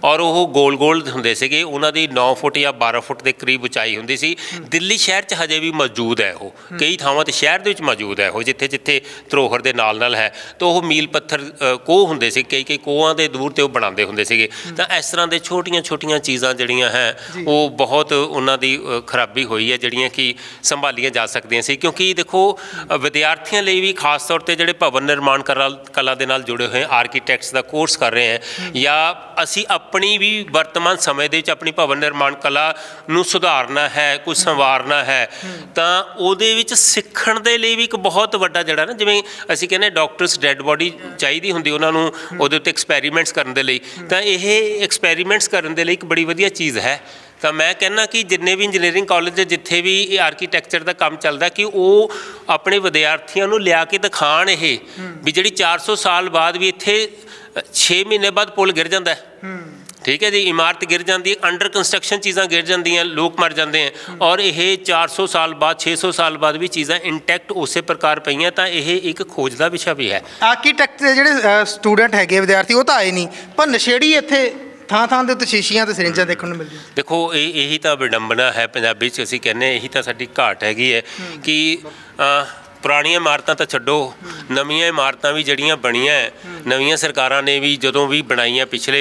ਔਰ ਉਹ ਗੋਲ ਗੋਲ ਹੁੰਦੇ ਸੀਗੇ। ਉਹਨਾਂ ਦੀ 9 ਫੁੱਟ ਜਾਂ 12 ਫੁੱਟ ਦੇ ਕਰੀਬ ਉਚਾਈ ਹੁੰਦੀ ਸੀ। ਦਿੱਲੀ ਸ਼ਹਿਰ 'ਚ ਹਜੇ ਵੀ ਮੌਜੂਦ ਹੈ ਉਹ, ਕਈ ਥਾਵਾਂ 'ਤੇ ਸ਼ਹਿਰ ਦੇ ਵਿੱਚ ਮੌਜੂਦ ਹੈ ਉਹ, ਜਿੱਥੇ ਜਿੱਥੇ ਧਰੋਹਰ ਦੇ ਨਾਲ ਨਾਲ ਹੈ। ਤਾਂ ਉਹ ਮੀਲ ਪੱਥਰ ਕੋਹ ਹੁੰਦੇ ਸੀ, ਕਈ ਕੋਹਾਂ ਦੇ ਦੂਰ 'ਤੇ ਉਹ ਬਣਾਉਂਦੇ ਹੁੰਦੇ ਸੀਗੇ। ਤਾਂ ਇਸ ਤਰ੍ਹਾਂ ਦੇ ਛੋਟੀਆਂ ਛੋਟੀਆਂ ਚੀਜ਼ਾਂ ਜਿਹੜੀਆਂ ਹੈ ਉਹ ਬਹੁਤ ਉਹਨਾਂ ਦੀ ਖਰਾਬੀ ਹੋਈ ਹੈ, ਜਿਹੜੀਆਂ ਕਿ ਸੰਭਾਲੀਆਂ ਜਾ ਸਕਦੀਆਂ ਸੀ। ਕਿਉਂਕਿ ਦੇਖੋ ਵਿਦਿਆਰਥੀਆਂ ਲਈ ਵੀ ਖਾਸ ਤੌਰ 'ਤੇ ਜਿਹੜੇ ਭਵਨ ਨਿਰਮਾਣ ਕਲਾ ਦੇ ਨਾਲ ਜੁੜੇ ਹੋਏ ਆਰਕੀਟੈਕਟਸ ਦਾ ਕੋਰਸ ਕਰ ਰਹੇ ਹੈ, ਜਾਂ ਅਸੀਂ ਆਪਣੀ ਵੀ ਵਰਤਮਾਨ ਸਮੇਂ ਦੇ ਵਿੱਚ ਆਪਣੀ ਭਵਨ ਨਿਰਮਾਣ ਕਲਾ ਨੂੰ ਸੁਧਾਰਨਾ ਹੈ, ਕੁਝ ਸੰਵਾਰਨਾ ਹੈ, ਤਾਂ ਉਹਦੇ ਵਿੱਚ ਸਿੱਖਣ ਦੇ ਲਈ ਵੀ ਇੱਕ ਬਹੁਤ ਵੱਡਾ ਜਿਹੜਾ ਨਾ, ਜਿਵੇਂ ਅਸੀਂ ਕਹਿੰਦੇ ਡਾਕਟਰਸ ਡੈਡ ਬੋਡੀ ਚਾਹੀਦੀ ਹੁੰਦੀ ਉਹਨਾਂ ਨੂੰ ਉਹਦੇ ਉੱਤੇ ਐਕਸਪੈਰੀਮੈਂਟਸ ਕਰਨ ਦੇ ਲਈ, ਤਾਂ ਇਹ ਐਕਸਪੈਰੀਮੈਂਟਸ ਕਰਨ ਦੇ ਲਈ ਇੱਕ ਬੜੀ ਵਧੀਆ ਚੀਜ਼ ਹੈ। ਤਾਂ ਮੈਂ ਕਹਿੰਦਾ ਕਿ ਜਿੰਨੇ ਵੀ ਇੰਜੀਨੀਅਰਿੰਗ ਕਾਲਜ ਜਿੱਥੇ ਵੀ ਇਹ ਆਰਕੀਟੈਕਚਰ ਦਾ ਕੰਮ ਚੱਲਦਾ, ਕਿ ਉਹ ਆਪਣੇ ਵਿਦਿਆਰਥੀਆਂ ਨੂੰ ਲਿਆ ਕੇ ਦਿਖਾਉਣ ਇਹ ਵੀ ਜਿਹੜੀ 400 ਸਾਲ ਬਾਅਦ ਵੀ ਇੱਥੇ 6 ਮਹੀਨੇ ਬਾਅਦ ਪੁਲ ਗਿਰ ਜਾਂਦਾ ਹੈ, ਠੀਕ ਹੈ ਜੀ, ਇਮਾਰਤ ਗਿਰ ਜਾਂਦੀ ਹੈ, ਅੰਡਰ ਕੰਸਟਰਕਸ਼ਨ ਚੀਜ਼ਾਂ ਗਿਰ ਜਾਂਦੀਆਂ, ਲੋਕ ਮਰ ਜਾਂਦੇ ਹੈ, ਔਰ ਇਹ 400 ਸਾਲ ਬਾਅਦ 600 ਸਾਲ ਬਾਅਦ ਵੀ ਚੀਜ਼ਾਂ ਇੰਟੈਕਟ ਉਸੇ ਪ੍ਰਕਾਰ ਪਈਆਂ। ਤਾਂ ਇਹ ਇੱਕ ਖੋਜ ਦਾ ਵਿਸ਼ਾ ਵੀ ਹੈ। ਆਰਕੀਟੈਕਟ ਦੇ ਜਿਹੜੇ ਸਟੂਡੈਂਟ ਹੈਗੇ ਵਿਦਿਆਰਥੀ ਉਹ ਤਾਂ ਆਏ ਨਹੀਂ, ਪਰ ਨਸ਼ੇੜੀ ਇੱਥੇ ਥਾਂ ਥਾਂ ਦੇ ਉੱਤੇ ਸ਼ੀਸ਼ੀਆਂ ਤੇ ਸਿਰਿੰਜਾਂ ਦੇਖਣ ਨੂੰ ਮਿਲਦੀਆਂ। ਦੇਖੋ ਇਹੀ ਤਾਂ ਵਿਡੰਬਨਾ ਹੈ ਪੰਜਾਬੀ 'ਚ, ਅਸੀਂ ਕਹਿੰਦੇ ਇਹੀ ਤਾਂ ਸਾਡੀ ਘਾਟ ਹੈਗੀ ਹੈ ਕਿ ਪੁਰਾਣੀਆਂ ਇਮਾਰਤਾਂ ਤਾਂ ਛੱਡੋ, ਨਵੀਆਂ ਇਮਾਰਤਾਂ ਵੀ ਜਿਹੜੀਆਂ ਬਣੀਆਂ, ਨਵੀਆਂ ਸਰਕਾਰਾਂ ਨੇ ਵੀ ਜਦੋਂ ਵੀ ਬਣਾਈਆਂ ਪਿਛਲੇ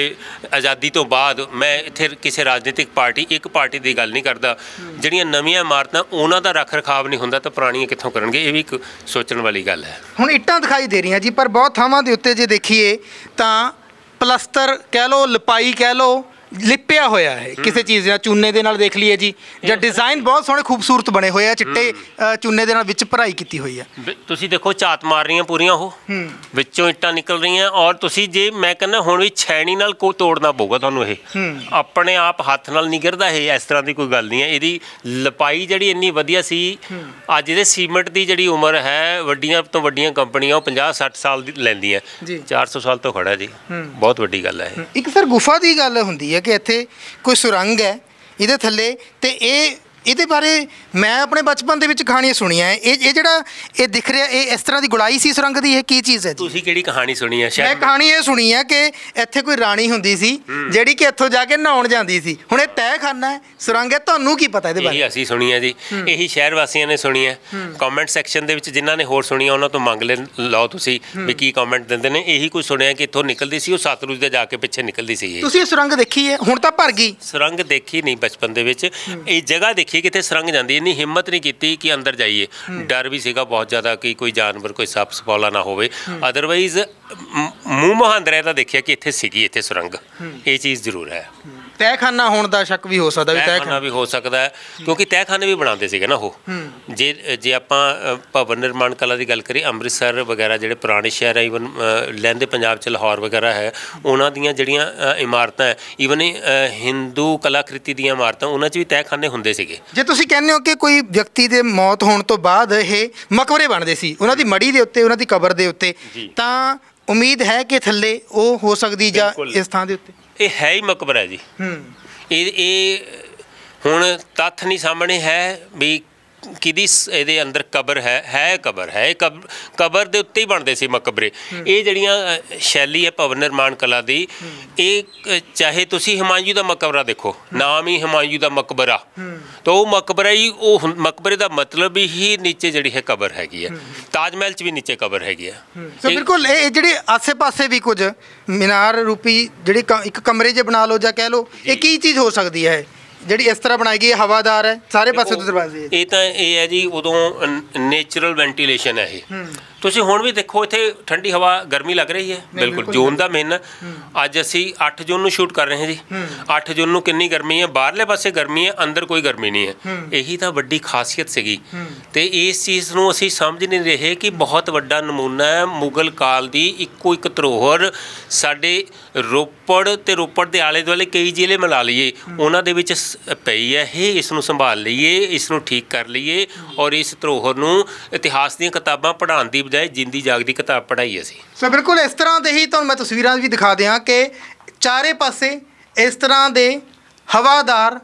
ਆਜ਼ਾਦੀ ਤੋਂ ਬਾਅਦ, ਮੈਂ ਇੱਥੇ ਕਿਸੇ ਰਾਜਨੀਤਿਕ ਪਾਰਟੀ ਇੱਕ ਪਾਰਟੀ ਦੀ ਗੱਲ ਨਹੀਂ ਕਰਦਾ, ਜਿਹੜੀਆਂ ਨਵੀਆਂ ਇਮਾਰਤਾਂ ਉਹਨਾਂ ਦਾ ਰੱਖ ਰਖਾਵ ਨਹੀਂ ਹੁੰਦਾ ਤਾਂ ਪੁਰਾਣੀਆਂ ਕਿੱਥੋਂ ਕਰਨਗੇ? ਇਹ ਵੀ ਇੱਕ ਸੋਚਣ ਵਾਲੀ ਗੱਲ ਹੈ। ਹੁਣ ਇੱਟਾਂ ਦਿਖਾਈ ਦੇ ਰਹੀਆਂ ਜੀ, ਪਰ ਬਹੁਤ ਥਾਵਾਂ ਦੇ ਉੱਤੇ ਜੇ ਦੇਖੀਏ ਤਾਂ ਪਲਸਤਰ ਕਹਿ ਲਓ, ਲਿਪਾਈ ਕਹਿ ਲਓ, ਲਿਪਿਆ ਹੋਇਆ ਹੈ ਕਿਸੇ ਚੀਜ਼ ਨਾਲ, ਚੂਨੇ ਦੇ ਨਾਲ ਦੇਖ ਲਈਏ ਜੀ, ਜਾਂ ਡਿਜ਼ਾਈਨ ਬਹੁਤ ਸੋਹਣੇ ਖੂਬਸੂਰਤ ਬਣੇ ਹੋਏ ਆ, ਚਿੱਟੇ ਚੂਨੇ ਦੇ ਨਾਲ ਵਿੱਚ ਭਰਾਈ ਕੀਤੀ ਹੋਈ ਆ। ਤੁਸੀਂ ਦੇਖੋ ਝਾਤ ਮਾਰ ਰਹੀਆਂ ਪੂਰੀਆਂ, ਉਹ ਵਿੱਚੋਂ ਇੱਟਾਂ ਨਿਕਲ ਰਹੀਆਂ, ਔਰ ਤੁਸੀਂ ਜੇ ਮੈਂ ਕਹਿੰਦਾ ਹੁਣ ਵੀ ਛੈਣੀ ਨਾਲ ਤੋੜਨਾ ਪਊਗਾ ਤੁਹਾਨੂੰ। ਇਹ ਆਪਣੇ ਆਪ ਹੱਥ ਨਾਲ ਨਹੀਂ ਗਿਰਦਾ, ਇਹ ਇਸ ਤਰ੍ਹਾਂ ਦੀ ਕੋਈ ਗੱਲ ਨਹੀਂ ਹੈ। ਇਹਦੀ ਲਿਪਾਈ ਜਿਹੜੀ ਇੰਨੀ ਵਧੀਆ ਸੀ, ਅੱਜ ਦੇ ਸੀਮੈਂਟ ਦੀ ਜਿਹੜੀ ਉਮਰ ਹੈ ਵੱਡੀਆਂ ਤੋਂ ਵੱਡੀਆਂ ਕੰਪਨੀਆਂ ਉਹ 50-60 ਸਾਲ ਦੀ ਲੈਂਦੀਆਂ, 400 ਸਾਲ ਤੋਂ ਖੜਾ ਜੀ, ਬਹੁਤ ਵੱਡੀ ਗੱਲ ਹੈ। ਇੱਕ ਸਰ ਗੁਫਾ ਦੀ ਗੱਲ ਹੁੰਦੀ ਹੈ ਕਿ ਇੱਥੇ ਕੋਈ ਸੁਰੰਗ ਹੈ ਇਹਦੇ ਥੱਲੇ, ਤੇ ਇਹਦੇ ਬਾਰੇ ਮੈਂ ਆਪਣੇ ਬਚਪਨ ਦੇ ਵਿੱਚ ਕਹਾਣੀਆਂ ਸੁਣੀਆਂ। ਇਹ ਜਿਹੜਾ ਇਹ ਦਿਖ ਰਿਹਾ, ਇਹ ਇਸ ਤਰ੍ਹਾਂ ਦੀ ਗੁਲਾਈ ਸੀ ਸੁਰੰਗ ਦੀ, ਇਹ ਕੀ ਚੀਜ਼ ਹੈ? ਤੁਸੀਂ ਕਿਹੜੀ ਕਹਾਣੀ ਸੁਣੀ ਹੈ? ਮੈਂ ਕਹਾਣੀ ਇਹ ਸੁਣੀ ਹੈ ਕਿ ਇੱਥੇ ਕੋਈ ਰਾਣੀ ਹੁੰਦੀ ਸੀ ਜਿਹੜੀ ਕਿ ਇੱਥੋਂ ਜਾ ਕੇ ਨਹਾਉਣ ਜਾਂਦੀ ਸੀ। ਹੁਣ ਇਹ ਤਹਿਖਾਨਾ ਹੈ, ਸੁਰੰਗ ਹੈ, ਤੁਹਾਨੂੰ ਕੀ ਪਤਾ ਇਹਦੇ ਬਾਰੇ? ਇਹੀ ਅਸੀਂ ਸੁਣੀ ਹੈ ਜੀ, ਇਹੀ ਸ਼ਹਿਰ ਵਾਸੀਆਂ ਨੇ ਸੁਣੀ ਹੈ। ਕਮੈਂਟ ਸੈਕਸ਼ਨ ਦੇ ਵਿੱਚ ਜਿਨ੍ਹਾਂ ਨੇ ਹੋਰ ਸੁਣੀਆਂ ਉਹਨਾਂ ਤੋਂ ਮੰਗ ਲਓ ਤੁਸੀਂ ਵੀ ਕੀ ਕਮੈਂਟ ਦਿੰਦੇ ਨੇ। ਇਹੀ ਕੁਝ ਸੁਣਿਆ ਕਿ ਇੱਥੋਂ ਨਿਕਲਦੀ ਸੀ, ਉਹ ਸਤਲੁਜ ਦੇ ਜਾ ਕੇ ਪਿੱਛੇ ਨਿਕਲਦੀ ਸੀ। ਤੁਸੀਂ ਇਹ ਸੁਰੰਗ ਦੇਖੀ ਹੈ? ਹੁਣ ਤਾਂ ਭਰ ਗਈ। ਸੁਰੰਗ ਦੇਖੀ ਨਹੀਂ ਬਚਪਨ ਦੇ ਵਿੱਚ, ਇਹ ਜਗ੍ਹਾ ਦੇਖੀ ਕਿਤੇ ਸੁਰੰਗ ਜਾਂਦੀ, ਇੰਨੀ ਹਿੰਮਤ ਨਹੀਂ ਕੀਤੀ ਕਿ ਅੰਦਰ ਜਾਈਏ। ਡਰ ਵੀ ਸੀਗਾ ਬਹੁਤ ਜ਼ਿਆਦਾ ਕਿ ਕੋਈ ਜਾਨਵਰ, ਕੋਈ ਸੱਪ ਸਪੌਲਾ ਨਾ ਹੋਵੇ। ਅਦਰਵਾਈਜ਼ ਮੂੰਹ ਮੁਹਾਂਦਰੇ ਤਾਂ ਦੇਖਿਆ ਕਿ ਇੱਥੇ ਸੀਗੀ, ਇੱਥੇ ਸੁਰੰਗ, ਇਹ ਚੀਜ਼ ਜ਼ਰੂਰ ਹੈ।
ਤਹਿਖਾਨਾ ਹੋਣ ਦਾ ਸ਼ੱਕ ਵੀ ਹੋ ਸਕਦਾ ਵੀ
ਤਹਿਖਾਨਾ ਵੀ ਹੋ ਸਕਦਾ ਹੈ, ਕਿਉਂਕਿ ਤਹਿਖਾਨੇ ਵੀ ਬਣਾਉਂਦੇ ਸੀਗੇ ਨਾ ਉਹ। ਜੇ ਆਪਾਂ ਭਵਨ ਨਿਰਮਾਣ ਕਲਾ ਦੀ ਗੱਲ ਕਰੀਏ, ਅੰਮ੍ਰਿਤਸਰ ਵਗੈਰਾ ਜਿਹੜੇ ਪੁਰਾਣੇ ਸ਼ਹਿਰ ਹੈ, ਈਵਨ ਲਹਿੰਦੇ ਪੰਜਾਬ 'ਚ ਲਾਹੌਰ ਵਗੈਰਾ ਹੈ, ਉਹਨਾਂ ਦੀਆਂ ਜਿਹੜੀਆਂ ਇਮਾਰਤਾਂ ਹੈ, ਈਵਨ ਹਿੰਦੂ ਕਲਾਕ੍ਰਿਤੀ ਦੀਆਂ ਇਮਾਰਤਾਂ, ਉਹਨਾਂ 'ਚ ਵੀ ਤਹਿਖਾਨੇ ਹੁੰਦੇ ਸੀਗੇ।
ਜੇ ਤੁਸੀਂ ਕਹਿੰਦੇ ਹੋ ਕਿ ਕੋਈ ਵਿਅਕਤੀ ਦੇ ਮੌਤ ਹੋਣ ਤੋਂ ਬਾਅਦ ਇਹ ਮਕਬਰੇ ਬਣਦੇ ਸੀ, ਉਹਨਾਂ ਦੀ ਮੜੀ ਦੇ ਉੱਤੇ, ਉਹਨਾਂ ਦੀ ਕਬਰ ਦੇ ਉੱਤੇ, ਤਾਂ ਉਮੀਦ ਹੈ ਕਿ ਥੱਲੇ ਉਹ ਹੋ ਸਕਦੀ ਜਾਂ ਇਸ ਥਾਂ ਦੇ ਉੱਤੇ
ਇਹ ਹੈ ਹੀ ਮਕਬਰਾ ਜੀ। ਇਹ ਹੁਣ ਤੱਥ ਨਹੀਂ ਸਾਹਮਣੇ ਹੈ ਵੀ ਕਿਹਦੀ ਇਹਦੇ ਅੰਦਰ ਕਬਰ ਹੈ ਕਬਰ ਹੈ। ਇਹ ਕਬਰ ਦੇ ਉੱਤੇ ਹੀ ਬਣਦੇ ਸੀ ਮਕਬਰੇ। ਇਹ ਜਿਹੜੀਆਂ ਸ਼ੈਲੀ ਹੈ ਭਵਨ ਨਿਰਮਾਣ ਕਲਾ ਦੀ, ਇਹ ਚਾਹੇ ਤੁਸੀਂ ਹੁਮਾਯੂੰ ਦਾ ਮਕਬਰਾ ਦੇਖੋ, ਨਾਮ ਹੀ ਹੁਮਾਯੂੰ ਦਾ ਮਕਬਰਾ, ਤਾਂ ਉਹ ਮਕਬਰਾ ਹੀ, ਉਹ ਮਕਬਰੇ ਦਾ ਮਤਲਬ ਹੀ ਨੀਚੇ ਜਿਹੜੀ ਹੈ ਕਬਰ ਹੈਗੀ ਹੈ। ਤਾਜ ਮਹਿਲ 'ਚ ਵੀ ਨੀਚੇ ਕਬਰ ਹੈਗੀ ਹੈ।
ਸੋ ਬਿਲਕੁਲ ਇਹ ਜਿਹੜੇ ਆਸੇ ਪਾਸੇ ਵੀ ਕੁਝ ਮੀਨਾਰ ਰੂਪੀ ਜਿਹੜੀ ਇੱਕ ਕਮਰੇ 'ਚ ਬਣਾ ਲਓ ਜਾਂ ਕਹਿ ਲਓ, ਇਹ ਕੀ ਚੀਜ਼ ਹੋ ਸਕਦੀ ਹੈ ਜਿਹੜੀ ਇਸ ਤਰ੍ਹਾਂ ਬਣਾਈ ਗਈ ਹੈ? ਹਵਾਦਾਰ ਹੈ ਸਾਰੇ ਪਾਸੇ ਤੋਂ ਦਰਵਾਜ਼ੇ।
ਇਹ ਤਾਂ ਇਹ ਹੈ ਜੀ, ਉਦੋਂ ਨੇਚਰਲ ਵੈਂਟੀਲੇਸ਼ਨ ਹੈ ਇਹ। ਤੁਸੀਂ ਹੁਣ ਵੀ ਦੇਖੋ ਇੱਥੇ ਠੰਡੀ ਹਵਾ, ਗਰਮੀ ਲੱਗ ਰਹੀ ਹੈ ਬਿਲਕੁਲ। ਜੂਨ ਦਾ ਮਹੀਨਾ, ਅੱਜ ਅਸੀਂ 8 ਜੂਨ ਨੂੰ ਸ਼ੂਟ ਕਰ ਰਹੇ ਹਾਂ ਜੀ। 8 ਜੂਨ ਨੂੰ ਕਿੰਨੀ ਗਰਮੀ ਹੈ, ਬਾਹਰਲੇ ਪਾਸੇ ਗਰਮੀ ਹੈ, ਅੰਦਰ ਕੋਈ ਗਰਮੀ ਨਹੀਂ ਹੈ। ਇਹੀ ਤਾਂ ਵੱਡੀ ਖਾਸੀਅਤ ਸੀਗੀ। ਤੇ ਇਸ ਚੀਜ਼ ਨੂੰ ਅਸੀਂ ਸਮਝ ਨਹੀਂ ਰਹੇ ਕਿ ਬਹੁਤ ਵੱਡਾ ਨਮੂਨਾ ਹੈ ਮੁਗਲ ਕਾਲ ਦੀ ਇੱਕੋ ਇੱਕ ਧਰੋਹਰ ਸਾਡੇ ਰੋਪੜ ਤੇ ਰੋਪੜ ਦੇ ਆਲੇ ਦੁਆਲੇ ਕਈ ਜ਼ਿਲ੍ਹੇ ਮਿਲਾ ਲਈਏ, ਉਹਨਾਂ ਦੇ ਵਿੱਚ ਪਈ ਹੈ ਇਹ। ਇਸ ਨੂੰ ਸੰਭਾਲ ਲਈਏ, ਇਸ ਨੂੰ ਠੀਕ ਕਰ ਲਈਏ, ਔਰ ਇਸ ਧਰੋਹਰ ਨੂੰ ਇਤਿਹਾਸ ਦੀਆਂ ਕਿਤਾਬਾਂ ਪੜ੍ਹਾਉਣ ਦੀ ਬਜਾਏ ਜਿੰਦੀ ਜਾਗਦੀ ਕਿਤਾਬ ਪੜ੍ਹਾਈ ਅਸੀਂ। ਸੋ
ਬਿਲਕੁਲ ਇਸ ਤਰ੍ਹਾਂ ਦੇ ਹੀ ਤੁਹਾਨੂੰ ਮੈਂ ਤਸਵੀਰਾਂ ਵੀ ਦਿਖਾ ਦਿਆਂ ਕਿ ਚਾਰੇ ਪਾਸੇ ਇਸ ਤਰ੍ਹਾਂ ਦੇ ਹਵਾਦਾਰ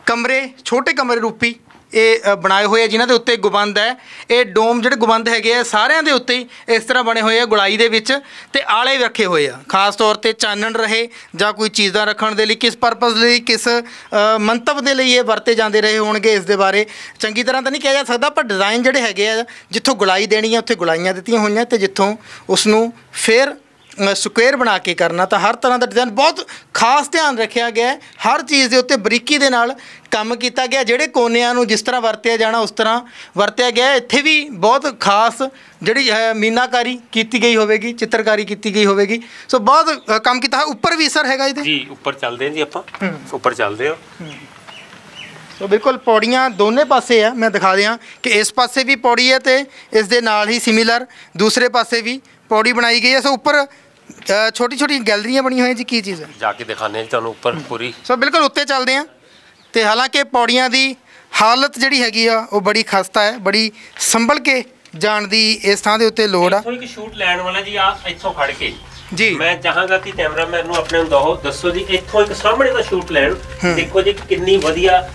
ਕਮਰੇ, ਛੋਟੇ ਕਮਰੇ ਰੂਪੀ ਇਹ ਬਣਾਏ ਹੋਏ ਆ, ਜਿਨ੍ਹਾਂ ਦੇ ਉੱਤੇ ਗੁੰਬਦ ਹੈ। ਇਹ ਡੋਮ ਜਿਹੜੇ ਗੁੰਬਦ ਹੈਗੇ ਆ ਸਾਰਿਆਂ ਦੇ ਉੱਤੇ ਇਸ ਤਰ੍ਹਾਂ ਬਣੇ ਹੋਏ ਆ ਗੁਲਾਈ ਦੇ ਵਿੱਚ, ਤੇ ਆਲੇ ਰੱਖੇ ਹੋਏ ਆ ਖਾਸ ਤੌਰ 'ਤੇ ਚਾਨਣ ਰਹੇ ਜਾਂ ਕੋਈ ਚੀਜ਼ਾਂ ਰੱਖਣ ਦੇ ਲਈ, ਕਿਸ ਪਰਪਸ ਲਈ, ਕਿਸ ਮੰਤਵ ਦੇ ਲਈ ਇਹ ਵਰਤੇ ਜਾਂਦੇ ਰਹੇ ਹੋਣਗੇ, ਇਸ ਦੇ ਬਾਰੇ ਚੰਗੀ ਤਰ੍ਹਾਂ ਤਾਂ ਨਹੀਂ ਕਿਹਾ ਜਾ ਸਕਦਾ। ਪਰ ਡਿਜ਼ਾਈਨ ਜਿਹੜੇ ਹੈਗੇ ਆ, ਜਿੱਥੋਂ ਗੁਲਾਈ ਦੇਣੀ ਹੈ ਉੱਥੇ ਗੁਲਾਈਆਂ ਦਿੱਤੀਆਂ ਹੋਈਆਂ, ਅਤੇ ਜਿੱਥੋਂ ਉਸ ਨੂੰ ਫਿਰ ਸਕੁਏਅਰ ਬਣਾ ਕੇ ਕਰਨਾ, ਤਾਂ ਹਰ ਤਰ੍ਹਾਂ ਦਾ ਡਿਜ਼ਾਈਨ ਬਹੁਤ ਖਾਸ ਧਿਆਨ ਰੱਖਿਆ ਗਿਆ। ਹਰ ਚੀਜ਼ ਦੇ ਉੱਤੇ ਬਰੀਕੀ ਦੇ ਨਾਲ ਕੰਮ ਕੀਤਾ ਗਿਆ। ਜਿਹੜੇ ਕੋਨਿਆਂ ਨੂੰ ਜਿਸ ਤਰ੍ਹਾਂ ਵਰਤਿਆ ਜਾਣਾ ਉਸ ਤਰ੍ਹਾਂ ਵਰਤਿਆ ਗਿਆ। ਇੱਥੇ ਵੀ ਬਹੁਤ ਖਾਸ ਜਿਹੜੀ ਹੈ ਮੀਨਾਕਾਰੀ ਕੀਤੀ ਗਈ ਹੋਵੇਗੀ, ਚਿੱਤਰਕਾਰੀ ਕੀਤੀ ਗਈ ਹੋਵੇਗੀ। ਸੋ ਬਹੁਤ ਕੰਮ ਕੀਤਾ। ਉੱਪਰ ਵੀ ਸਰ ਹੈਗਾ ਇਹਦੇ
ਜੀ, ਉੱਪਰ ਚੱਲਦੇ ਹਾਂ ਜੀ ਆਪਾਂ, ਉੱਪਰ ਚੱਲਦੇ ਹਾਂ।
ਸੋ ਬਿਲਕੁਲ ਪੌੜੀਆਂ ਦੋਨੇ ਪਾਸੇ ਆ, ਮੈਂ ਦਿਖਾ ਦਿਆਂ ਕਿ ਇਸ ਪਾਸੇ ਵੀ ਪੌੜੀ ਹੈ ਅਤੇ ਇਸ ਦੇ ਨਾਲ ਹੀ ਸਿਮਿਲਰ ਦੂਸਰੇ ਪਾਸੇ ਵੀ ਪੌੜੀ ਬਣਾਈ ਗਈ ਹੈ। ਸੋ ਉੱਪਰ ਛੋਟੀ ਛੋਟੀ ਗੈਲਰੀਆਂ ਬਣੀਆਂ ਹੋਈਆਂ ਜੀ, ਕੀ ਚੀਜ਼ ਹੈ
ਜਾ ਕੇ ਦਿਖਾਉਂਦੇ ਹਾਂ ਤੁਹਾਨੂੰ ਉੱਪਰ ਪੂਰੀ।
ਸੋ ਬਿਲਕੁਲ ਉੱਤੇ ਚੱਲਦੇ ਹਾਂ। ਅਤੇ ਹਾਲਾਂਕਿ ਪੌੜੀਆਂ ਦੀ ਹਾਲਤ ਜਿਹੜੀ ਹੈਗੀ ਆ ਉਹ ਬੜੀ ਖਸਤਾ ਹੈ, ਬੜੀ ਸੰਭਲ ਕੇ ਜਾਣ ਦੀ ਇਸ ਥਾਂ ਦੇ ਉੱਤੇ ਲੋੜ ਆ।
ਇੱਥੋਂ ਇੱਕ ਸ਼ੂਟ ਲੈਣ ਵਾਲਾ ਜੀ, ਆ ਇੱਥੋਂ ਖੜ ਕੇ
ਜੀ
ਮੈਂ ਚਾਹਾਂਗਾ ਕਿ ਕੈਮਰਾਮੈਨ ਨੂੰ ਆਪਣੇ ਨੂੰ ਦੱਸੋ ਜੀ, ਇੱਥੋਂ ਇੱਕ ਸਾਹਮਣੇ ਦਾ ਸ਼ੂਟ ਲੈਣ। ਦੇਖੋ ਜੀ ਕਿੰਨੀ ਵਧੀਆ